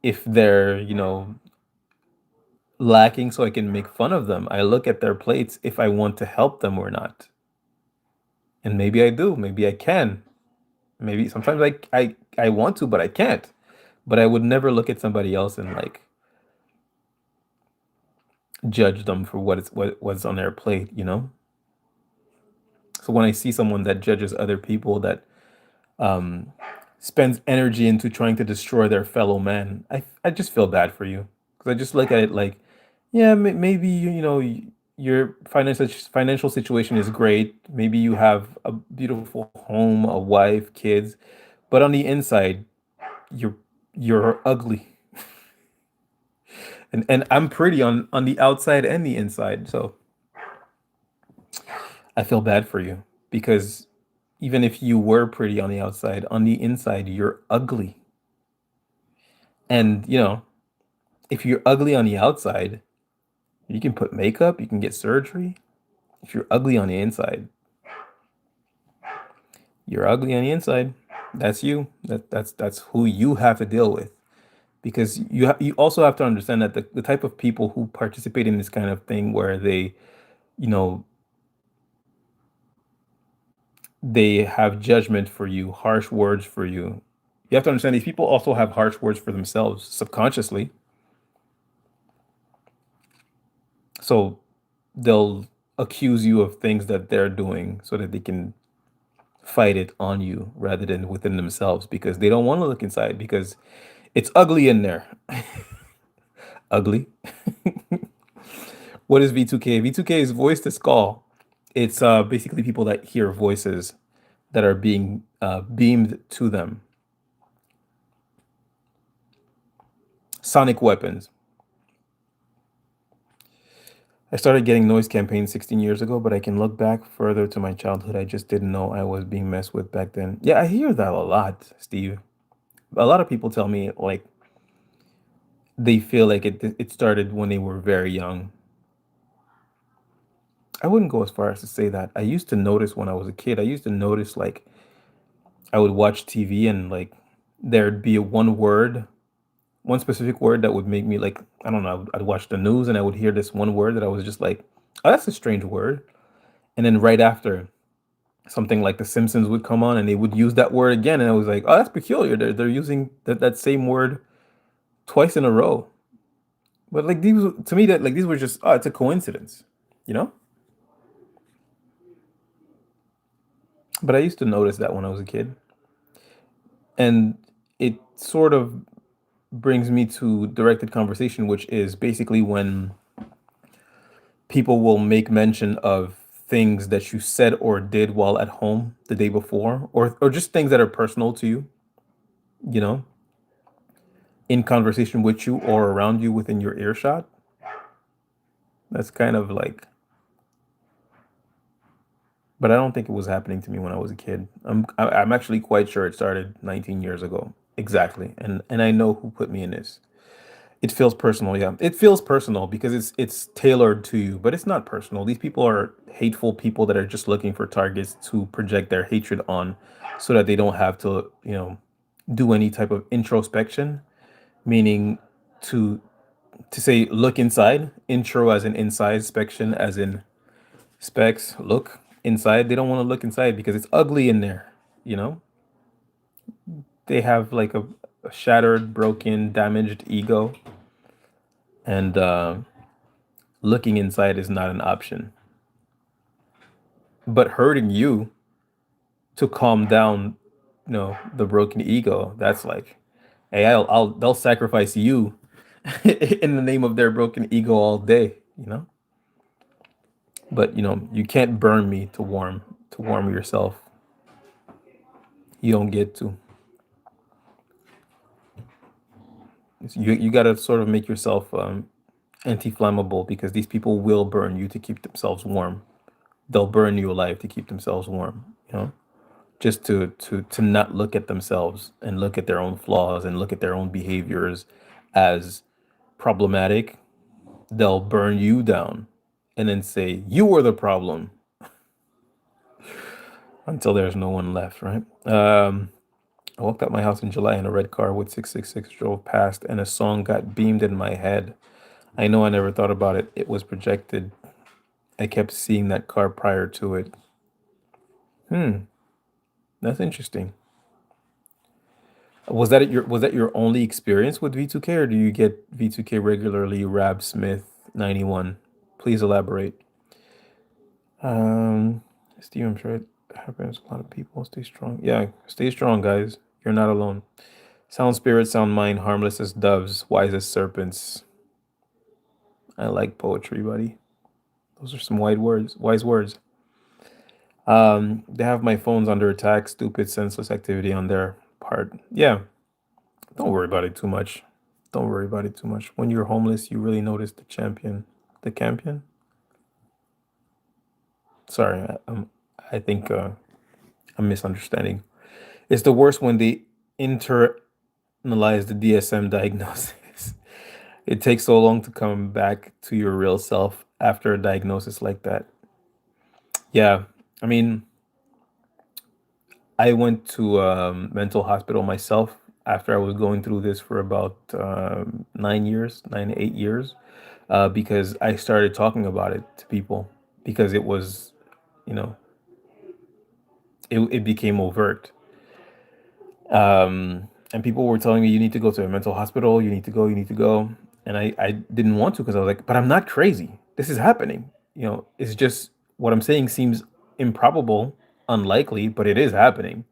if they're, lacking so I can make fun of them. I look at their plates if I want to help them or not. And maybe I do, maybe I can. Maybe sometimes I want to, but I can't. But I would never look at somebody else and like judge them for what's on their plate, you know? So when I see someone that judges other people, that um, spends energy into trying to destroy their fellow man, I just feel bad for you, because I just look at it like, yeah, maybe your financial situation is great. Maybe you have a beautiful home, a wife, kids, but on the inside, you're you're ugly, and I'm pretty on the outside and the inside. So I feel bad for you, because even if you were pretty on the inside, you're ugly. And, if you're ugly on the outside, you can put makeup, you can get surgery. If you're ugly on the inside, you're ugly on the inside. That's you. That's who you have to deal with. Because you also have to understand that the type of people who participate in this kind of thing, where you know, they have judgment for you, harsh words for you. You have to understand these people also have harsh words for themselves subconsciously. So they'll accuse you of things that they're doing so that they can fight it on you rather than within themselves because they don't want to look inside because it's ugly in there. Ugly. What is V2K? V2K is voice to skull. It's basically people that hear voices that are being beamed to them. Sonic weapons. I started getting noise campaigns 16 years ago, but I can look back further to my childhood. I just didn't know I was being messed with back then. Yeah, I hear that a lot, Steve. A lot of people tell me like they feel like it started when they were very young. I wouldn't go as far as to say that. I used to notice when I was a kid. I used to notice like I would watch TV and like there'd be a one word, one specific word that would make me like I don't know. I'd watch the news and I would hear this one word that I was just like, oh, that's a strange word. And then right after, something like The Simpsons would come on and they would use that word again, and I was like, oh, that's peculiar. They're using that same word twice in a row. But like these to me that like these were just oh, it's a coincidence, you know. But I used to notice that when I was a kid, and it sort of brings me to directed conversation, which is basically when people will make mention of things that you said or did while at home the day before, or just things that are personal to you, you know, in conversation with you or around you within your earshot. That's kind of like, but I don't think it was happening to me when I was a kid. I'm actually quite sure it started 19 years ago exactly, and I know who put me in this. It feels personal, yeah. It feels personal because it's tailored to you, but it's not personal. These people are hateful people that are just looking for targets to project their hatred on, so that they don't have to, do any type of introspection, meaning to to say look inside, intro as in inside, spection as in specs, look inside. They don't want to look inside because it's ugly in there, you know? They have like a shattered, broken, damaged ego, and looking inside is not an option. But hurting you to calm down, the broken ego, that's like, hey, they'll sacrifice you in the name of their broken ego all day, you know? But you can't burn me to warm yourself. You don't get to. You got to sort of make yourself anti-flammable because these people will burn you to keep themselves warm. They'll burn you alive to keep themselves warm, just to not look at themselves and look at their own flaws and look at their own behaviors as problematic. They'll burn you down and then say you were the problem until there's no one left, right? I walked out my house in July in a red car with 666 drove past and a song got beamed in my head. I know I never thought about it. It was projected. I kept seeing that car prior to it. Hmm, that's interesting. Was that your only experience with V2K or do you get V2K regularly? Rab Smith 91. Please elaborate. Um Steve, I'm sure it happens to a lot of people. Stay strong. Yeah, stay strong, guys. You're not alone. Sound spirit, sound mind, harmless as doves, wise as serpents. I like poetry, buddy. Those are some wide words, wise words. They have my phones under attack, stupid, senseless activity on their part. Yeah, don't worry about it too much. Don't worry about it too much. When you're homeless, you really notice the champion. The champion? Sorry, I think I'm misunderstanding. It's the worst when they internalize the DSM diagnosis. It takes so long to come back to your real self after a diagnosis like that. Yeah, I mean, I went to a mental hospital myself after I was going through this for about 9 years, 8 years, because I started talking about it to people because it was, you know, it became overt. And people were telling me, you need to go to a mental hospital, you need to go. And I didn't want to because I was like, but I'm not crazy. This is happening. It's just what I'm saying seems improbable unlikely, but it is happening.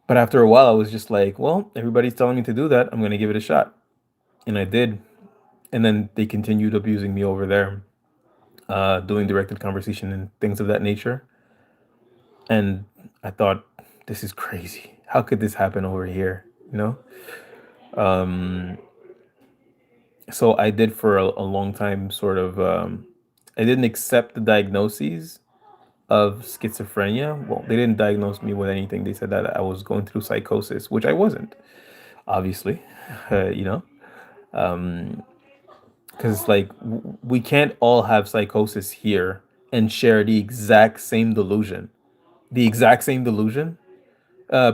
But after a while, I was just like, well, everybody's telling me to do that. I'm going to give it a shot. And I did. And then they continued abusing me over there, doing directed conversation and things of that nature. And I thought, this is crazy. How could this happen over here? You know? Um, so I did for a long time, sort of, I didn't accept the diagnoses of schizophrenia. Well, they didn't diagnose me with anything. They said that I was going through psychosis, which I wasn't, obviously, you know, because like we can't all have psychosis here and share the exact same delusion. The exact same delusion.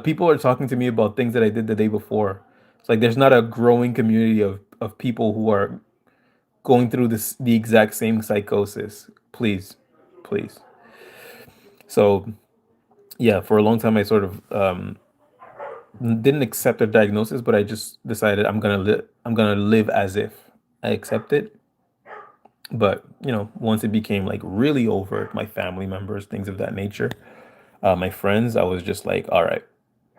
People are talking to me about things that I did the day before. It's like there's not a growing community of people who are going through the exact same psychosis. Please, please. So yeah, for a long time I sort of didn't accept a diagnosis, but I just decided I'm gonna live as if I accept it. But you know, once it became like really overt, my family members, things of that nature, my friends, I was just like, all right,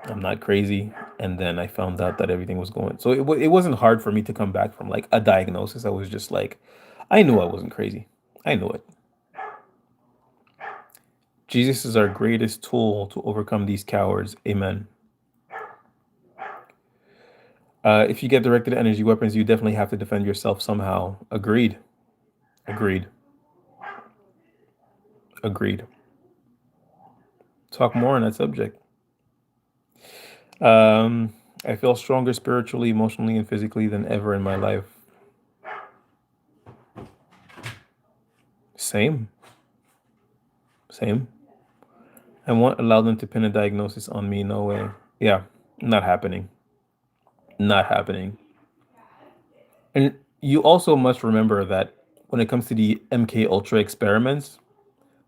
I'm not crazy. And then I found out that everything was going. So it wasn't hard for me to come back from like a diagnosis. I was just like, I knew I wasn't crazy. I knew it. Jesus is our greatest tool to overcome these cowards. Amen. If you get directed energy weapons, you definitely have to defend yourself somehow. Agreed. Agreed. Agreed. Talk more on that subject. Um, I feel stronger spiritually, emotionally, and physically than ever in my life. Same. Same. I won't allow them to pin a diagnosis on me. No way. Yeah, not happening. Not happening. And you also must remember that when it comes to the MK Ultra experiments,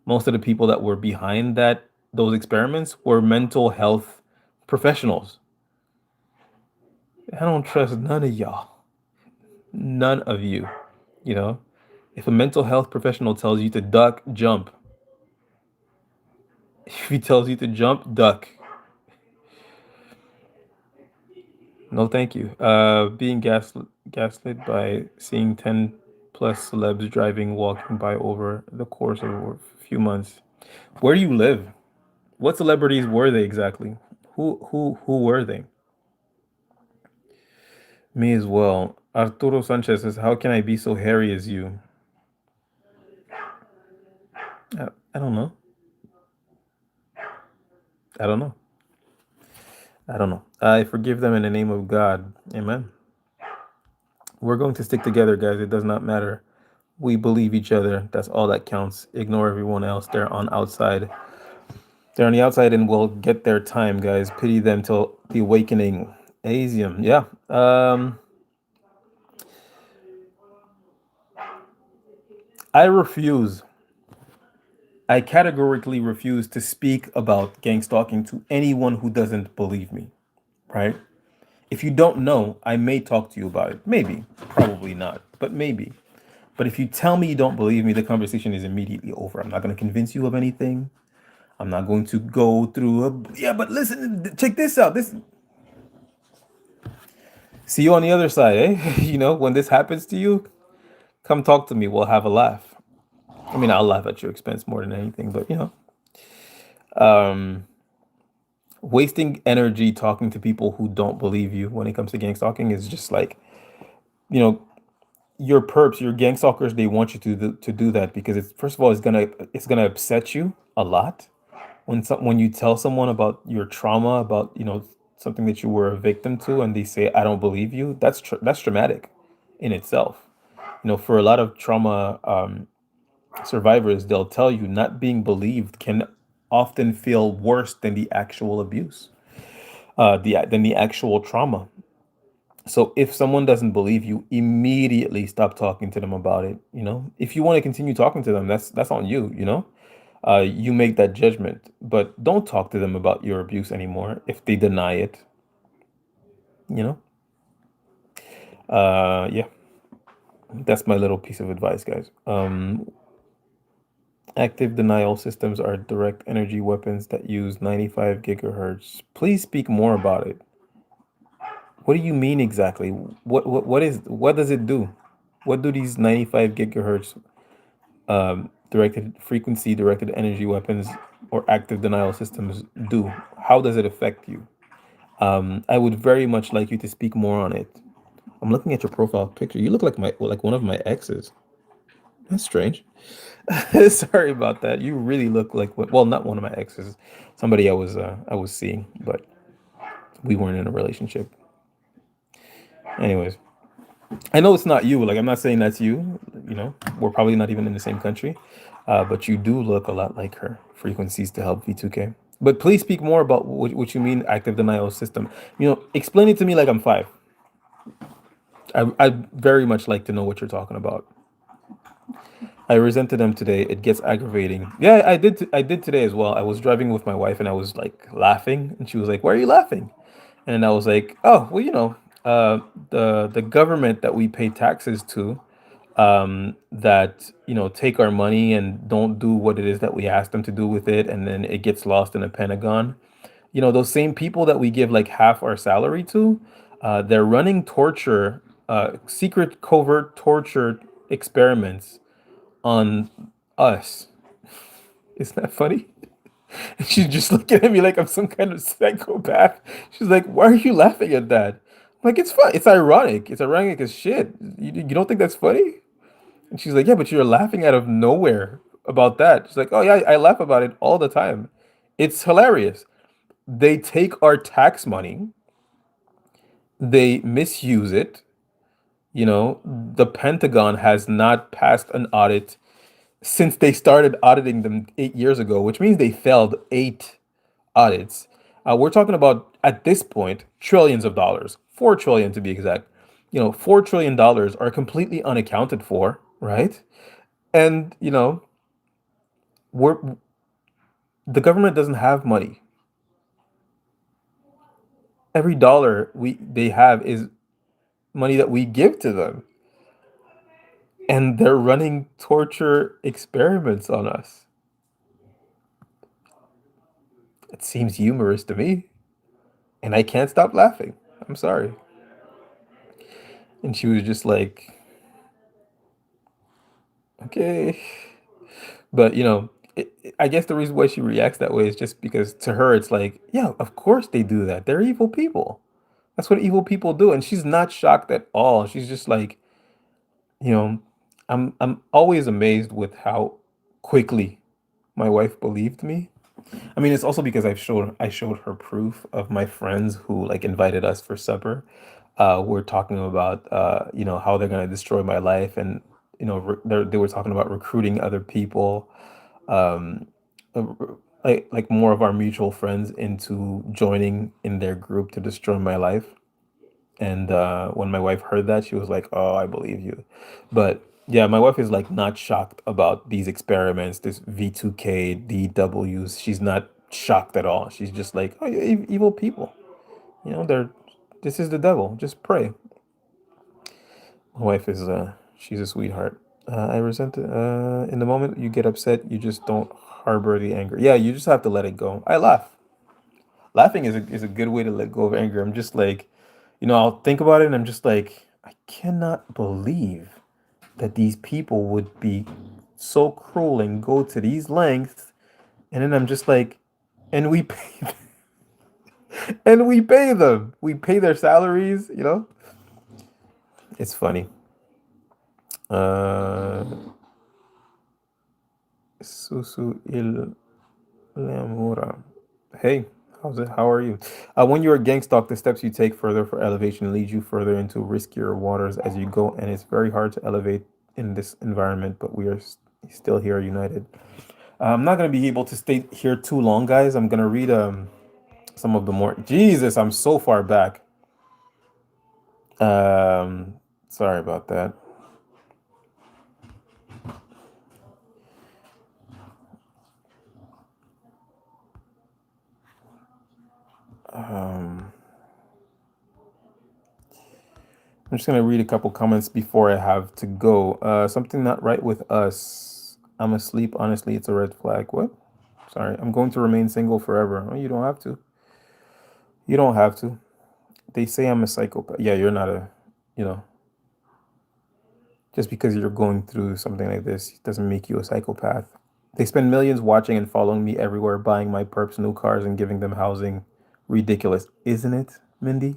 most of the people that were behind those experiments were mental health professionals. I don't trust none of y'all. None of you. You know, if a mental health professional tells you to duck, jump. If he tells you to jump, duck. No, thank you. Being gaslit by seeing 10 plus celebs driving, walking by over the course of a few months. Where do you live? What celebrities were they exactly? Who were they? Me as well. Arturo Sanchez says, "How can I be so hairy as you?" I don't know. I don't know. I don't know. I forgive them in the name of God. Amen. We're going to stick together, guys. It does not matter. We believe each other. That's all that counts. Ignore everyone else. They're on outside. They're on the outside and will get their time, guys. Pity them till the awakening. Asium. Yeah. I refuse. I categorically refuse to speak about gang stalking to anyone who doesn't believe me, right? If you don't know, I may talk to you about it. Maybe. Probably not, but maybe. But if you tell me you don't believe me, the conversation is immediately over. I'm not going to convince you of anything. I'm not going to go through yeah, but listen, check this out. This see you on the other side, eh? You know, when this happens to you, come talk to me. We'll have a laugh. I mean, I'll laugh at your expense more than anything, but you know, wasting energy talking to people who don't believe you when it comes to gang stalking is just like, you know, your perps, your gang stalkers, they want you to do that because it's first of all, it's gonna upset you a lot when you tell someone about your trauma, about something that you were a victim to, and they say I don't believe you. That's traumatic in itself. For a lot of trauma survivors, they'll tell you not being believed can often feel worse than the actual abuse, than the actual trauma. So if someone doesn't believe you, immediately stop talking to them about it. If you want to continue talking to them, that's on you. You make that judgment, but don't talk to them about your abuse anymore if they deny it. You know, yeah, that's my little piece of advice, guys. Active denial systems are direct energy weapons that use 95 gigahertz. Please speak more about it. What do you mean exactly? What does it do? What do these 95 gigahertz directed frequency directed energy weapons or active denial systems do? How does it affect you? I would very much like you to speak more on it. I'm looking at your profile picture. You look like one of my exes. That's strange. Sorry about that. You really look like well, not one of my exes. Somebody I was seeing, but we weren't in a relationship. Anyways, I know it's not you. Like I'm not saying that's you. You know, we're probably not even in the same country, but you do look a lot like her. Frequencies to help V2K. But please speak more about what you mean active denial system. You know, explain it to me like I'm five. I very much like to know what you're talking about. I resented them today. It gets aggravating. Yeah, I did today as well. I was driving with my wife and I was like laughing, and she was like, "Why are you laughing?" And I was like, "Oh, well, you know, the government that we pay taxes to, that take our money and don't do what it is that we ask them to do with it, and then it gets lost in the Pentagon. You know, those same people that we give like half our salary to, they're running secret, covert torture experiments on us. Isn't that funny?" And she's just looking at me like I'm some kind of psychopath. She's like, "Why are you laughing at that?" I'm like, "It's fun. It's ironic. It's ironic as shit. You don't think that's funny?" And she's like, "Yeah, but you're laughing out of nowhere about that." She's like, "Oh yeah, I laugh about it all the time. It's hilarious. They take our tax money, they misuse it. You know, the Pentagon has not passed an audit since they started auditing them 8 years ago, which means they failed eight audits. We're talking about at this point trillions of dollars, 4 trillion to be exact. You know, $4 trillion are completely unaccounted for, right? And we're the government doesn't have money. Every dollar we they have is money that we give to them, and they're running torture experiments on us. It seems humorous to me, and I can't stop laughing. I'm sorry. And she was just like, "Okay." But I guess the reason why she reacts that way is just because to her it's like, yeah, of course they do that. They're evil people. That's what evil people do. And she's not shocked at all. She's just like, you know, I'm always amazed with how quickly my wife believed me. I mean, it's also because I showed her proof of my friends who like invited us for supper. We're talking about how they're gonna destroy my life, and they were talking about recruiting other people, um, like more of our mutual friends into joining in their group to destroy my life. And when my wife heard that, she was like, "Oh, I believe you." But yeah, my wife is like not shocked about these experiments, this V2K, DWs. She's not shocked at all. She's just like, "Oh, yeah, evil people. They're this is the devil. Just pray." My wife is she's a sweetheart. I resent it. In the moment you get upset, you just don't harbor the anger. Yeah, you just have to let it go. I laugh. Laughing is a good way to let go of anger. I'm just like, I'll think about it and I'm just like, I cannot believe that these people would be so cruel and go to these lengths. And then I'm just like, and we pay and we pay them. We pay their salaries. It's funny. Uh Susu il Lamura. Hey, how's it? How are you? When you're a gang stalk, the steps you take further for elevation lead you further into riskier waters as you go, and it's very hard to elevate in this environment, but we are still here united. I'm not going to be able to stay here too long, guys. I'm going to read some of the more. Jesus, I'm so far back. Um, Sorry about that. Um, I'm just gonna read a couple comments before I have to go. Something not right with us. I'm asleep. Honestly, it's a red flag. What? Sorry, I'm going to remain single forever. Oh, you don't have to. You don't have to. They say I'm a psychopath. Yeah, you're not a, you know, just because you're going through something like this doesn't make you a psychopath. They spend millions watching and following me everywhere, buying my perps new cars and giving them housing. Ridiculous, isn't it, Mindy?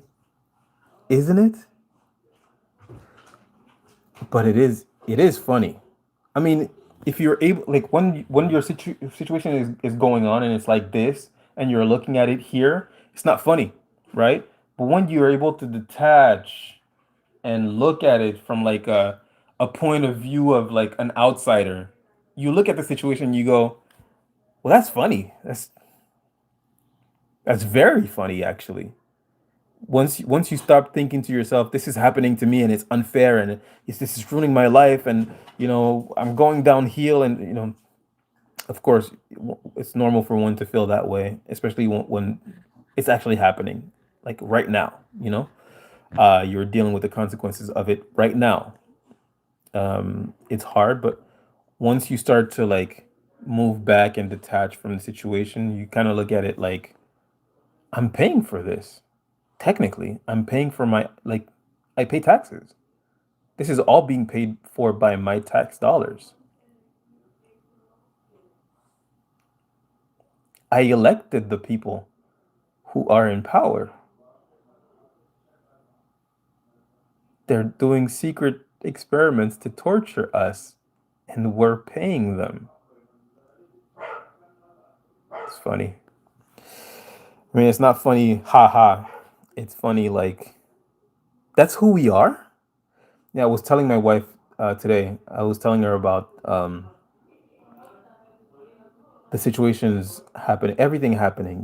Isn't it? But it is. It is funny. I mean, if you're able, like when your situation is going on and it's like this, and you're looking at it here, it's not funny, right? But when you're able to detach and look at it from like a point of view of like an outsider, you look at the situation, you go, well, that's funny. That's very funny, actually. Once you stop thinking to yourself, this is happening to me and it's unfair and this is ruining my life and I'm going downhill and of course it's normal for one to feel that way, especially when it's actually happening, like right now. You're dealing with the consequences of it right now. It's hard, but once you start to like move back and detach from the situation, you kind of look at it like, I'm paying for this. Technically, I'm paying for my, like, I pay taxes. This is all being paid for by my tax dollars. I elected the people who are in power. They're doing secret experiments to torture us, and we're paying them. It's funny. I mean, it's not funny, haha. It's funny, like, that's who we are. Yeah, I was telling my wife today, I was telling her about the situations happening, everything happening,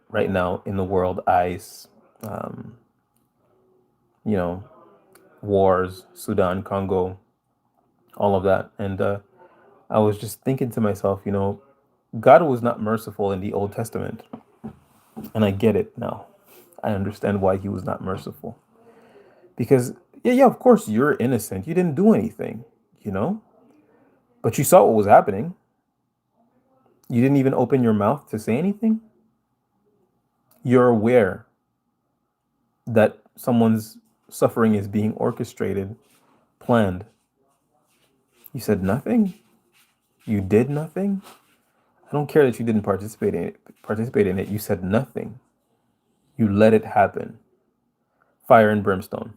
right now in the world, ICE, um, you know, wars, Sudan, Congo, all of that. And I was just thinking to myself, God was not merciful in the Old Testament. And I get it now. I understand why he was not merciful. Because, yeah, of course, you're innocent. You didn't do anything, you know? But you saw what was happening. You didn't even open your mouth to say anything. You're aware that someone's suffering is being orchestrated, planned. You said nothing. You did nothing. I don't care that you didn't participate in it. Participate in it. You said nothing. You let it happen. Fire and brimstone.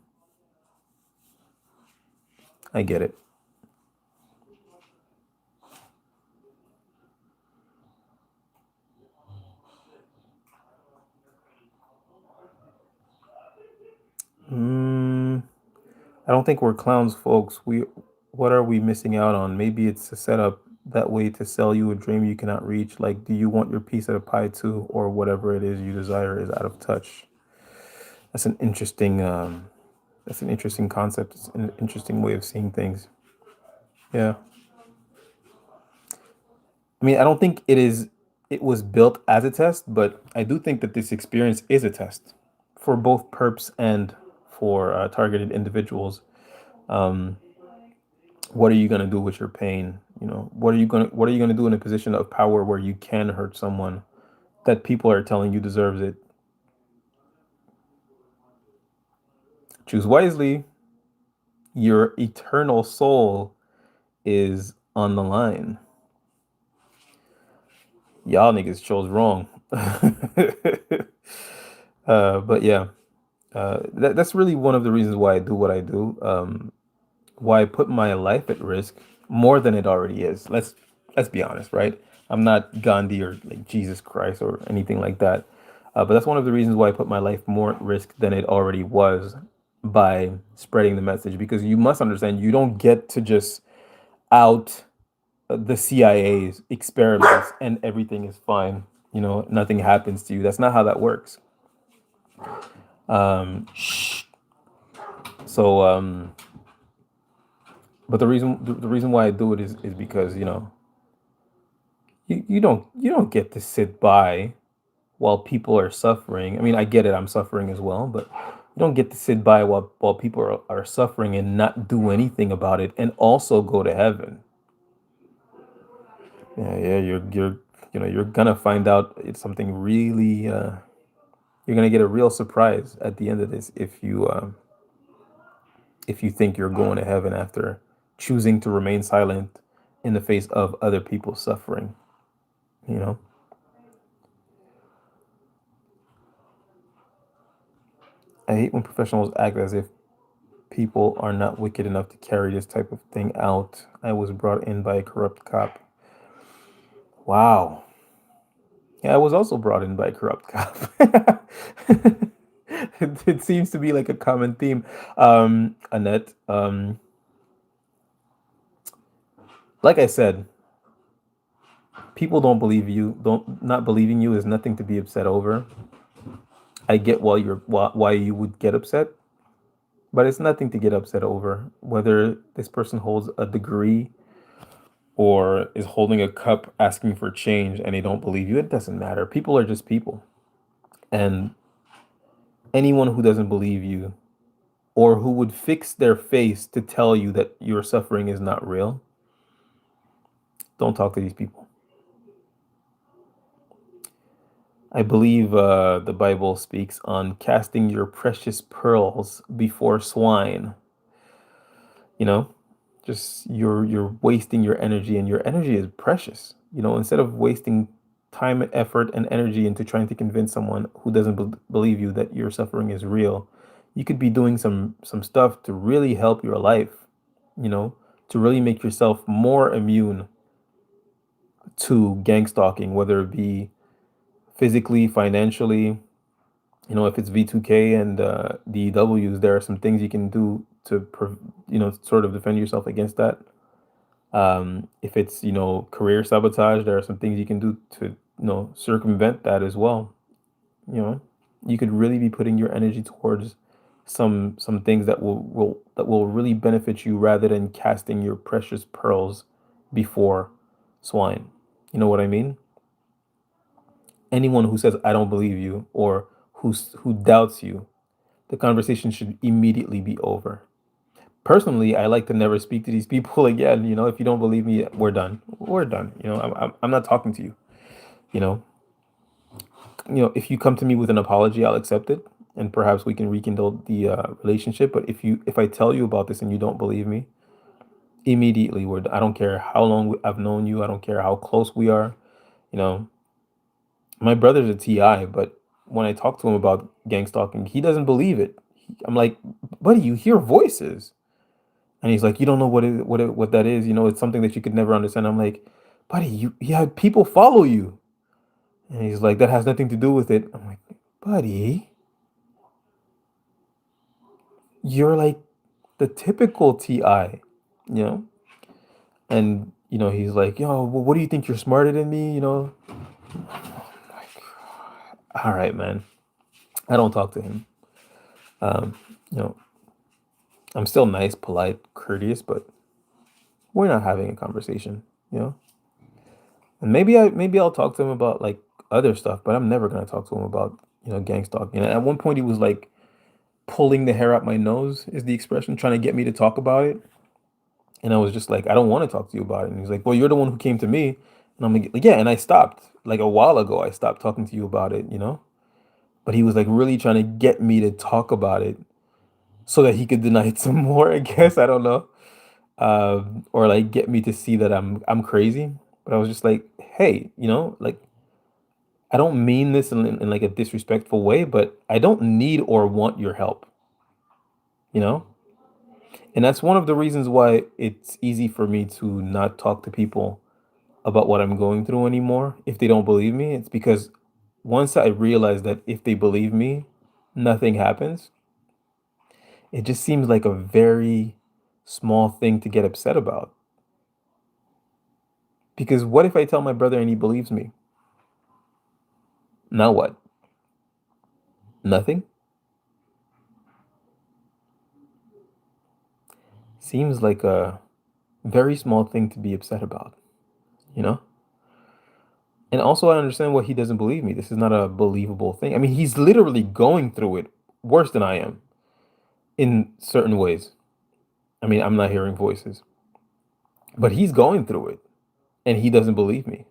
I get it. Mm, I don't think we're clowns, folks. What are we missing out on? Maybe it's a setup that way to sell you a dream you cannot reach. Like, do you want your piece of the pie too, or whatever it is you desire is out of touch? That's an interesting. That's an interesting concept. It's an interesting way of seeing things. Yeah. I mean, I don't think it is. It was built as a test, but I do think that this experience is a test for both perps and for targeted individuals. Um, what are you going to do with your pain? What are you going to do in a position of power where you can hurt someone that people are telling you deserves it? Choose wisely. Your eternal soul is on the line. Y'all niggas chose wrong. But yeah, that's really one of the reasons why I do what I do. Why I put my life at risk more than it already is. Let's be honest, right? I'm not Gandhi or like Jesus Christ or anything like that. But that's one of the reasons why I put my life more at risk than it already was by spreading the message. Because you must understand, you don't get to just out the CIA's experiments and everything is fine. Nothing happens to you. That's not how that works. So, but the reason why I do it is because you don't get to sit by while people are suffering. I mean, I get it. I'm suffering as well, but you don't get to sit by while people are suffering and not do anything about it and also go to heaven. Yeah, you're gonna find out it's something really. You're gonna get a real surprise at the end of this if you think you're going to heaven after choosing to remain silent in the face of other people's suffering. You know, I hate when professionals act as if people are not wicked enough to carry this type of thing out. I was brought in by a corrupt cop. Wow. Yeah, I was also brought in by a corrupt cop. It seems to be like a common theme. Annette, like I said, people don't believe you. Don't not believing you is nothing to be upset over. I get why you would get upset, but it's nothing to get upset over. Whether this person holds a degree or is holding a cup asking for change and they don't believe you, it doesn't matter. People are just people. And anyone who doesn't believe you or who would fix their face to tell you that your suffering is not real, don't talk to these people. I believe the Bible speaks on casting your precious pearls before swine. You know, just you're wasting your energy, and your energy is precious. You know, instead of wasting time, effort, and energy into trying to convince someone who doesn't believe you that your suffering is real, you could be doing some stuff to really help your life. You know, to really make yourself more immune to gang stalking, whether it be physically, financially. You know, if it's V2K and DWs, there are some things you can do to, sort of defend yourself against that. If it's, career sabotage, there are some things you can do to, circumvent that as well. You know, you could really be putting your energy towards some things that will really benefit you rather than casting your precious pearls before swine. You know what I mean? Anyone who says I don't believe you or who doubts you, the conversation should immediately be over. Personally, I like to never speak to these people again. You know, if you don't believe me, we're done. We're done. You know, I'm not talking to you. You know, if you come to me with an apology, I'll accept it, and perhaps we can rekindle the relationship. But if I tell you about this and you don't believe me, immediately I don't care how long I've known you. I don't care how close we are. You know, my brother's a TI, but when I talk to him about gang stalking, he doesn't believe it. I'm like, buddy, you hear voices. And he's like, you don't know what that is. You know, it's something that you could never understand. I'm like, buddy, you had people follow you. And he's like, that has nothing to do with it. I'm like, buddy, you're like the typical TI, you know? And, he's like, yo, well, what do you think? You're smarter than me, you know? Like, all right, man. I don't talk to him. Um, you know, I'm still nice, polite, courteous, but we're not having a conversation, you know? And maybe I'll talk to him about like other stuff, but I'm never gonna talk to him about, gang stalking. And at one point he was like pulling the hair out my nose is the expression, trying to get me to talk about it. And I was just like, I don't want to talk to you about it. And he's like, well, you're the one who came to me. And I'm like, yeah, and I stopped like a while ago. I stopped talking to you about it, you know? But he was like really trying to get me to talk about it so that he could deny it some more, I guess. I don't know. Or like get me to see that I'm crazy. But I was just like, hey, like I don't mean this in like a disrespectful way, but I don't need or want your help, you know? And that's one of the reasons why it's easy for me to not talk to people about what I'm going through anymore if they don't believe me. It's because once I realize that if they believe me, nothing happens, it just seems like a very small thing to get upset about. Because what if I tell my brother and he believes me? Now what? Nothing? Seems like a very small thing to be upset about, you know? And also, I understand why he doesn't believe me. This is not a believable thing. I mean, he's literally going through it worse than I am in certain ways. I mean, I'm not hearing voices, but he's going through it. and he doesn't believe me.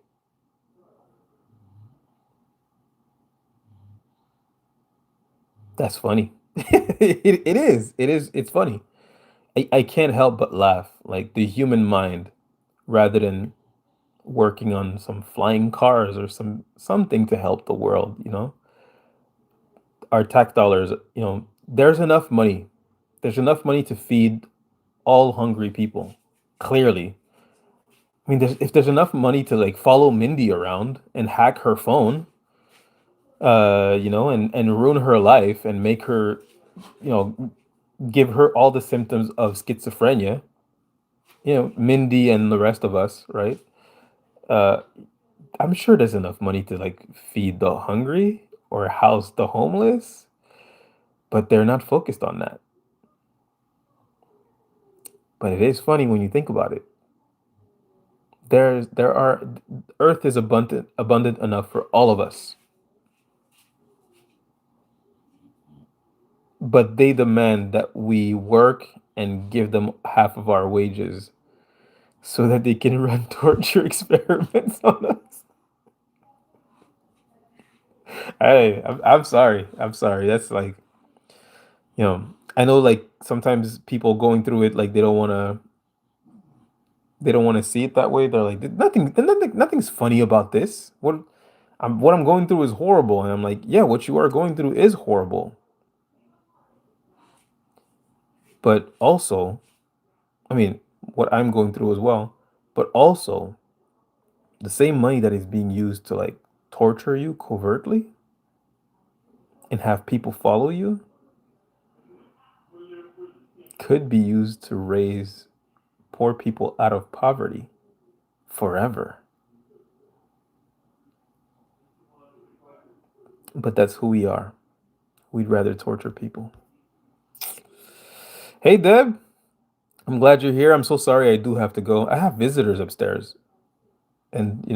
That's funny. It is. It is. It's funny. I can't help but laugh. Like the human mind, rather than working on some flying cars or something to help the world, our tax dollars, there's enough money. There's enough money to feed all hungry people. Clearly. I mean, if there's enough money to like follow Mindy around and hack her phone, and ruin her life and make her, you know, give her all the symptoms of schizophrenia, Mindy and the rest of us, right? Uh, I'm sure there's enough money to like feed the hungry or house the homeless, but they're not focused on that. But it is funny when you think about it. There are Earth is abundant enough for all of us, but they demand that we work and give them half of our wages so that they can run torture experiments on us. Hey, I'm sorry. I'm sorry. That's like, I know like sometimes people going through it like they don't want to see it that way. They're like nothing's funny about this. What I'm going through is horrible, and I'm like, yeah, what you are going through is horrible. But also, I mean, what I'm going through as well, but also the same money that is being used to like torture you covertly and have people follow you could be used to raise poor people out of poverty forever. But that's who we are. We'd rather torture people. Hey, Deb, I'm glad you're here. I'm so sorry I do have to go. I have visitors upstairs, and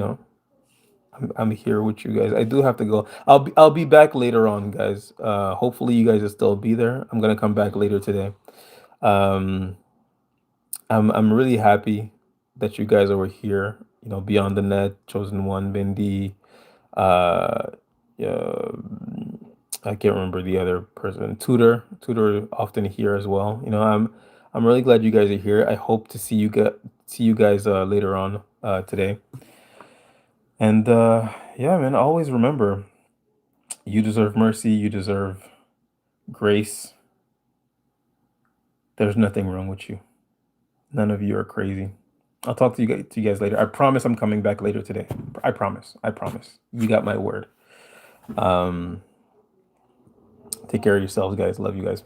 I'm here with you guys. I do have to go. I'll be back later on, guys. Hopefully you guys will still be there. I'm gonna come back later today. Um, I'm really happy that you guys are here. Beyond the net, chosen one, Bindi. Uh, uh, I can't remember the other person. Tutor often here as well. I'm really glad you guys are here. I hope to see you guys later on today. And yeah, man, always remember, you deserve mercy, you deserve grace. There's nothing wrong with you. None of you are crazy. I'll talk to you guys later. I promise I'm coming back later today. I promise. I promise. You got my word. Um, take care of yourselves, guys. Love you guys.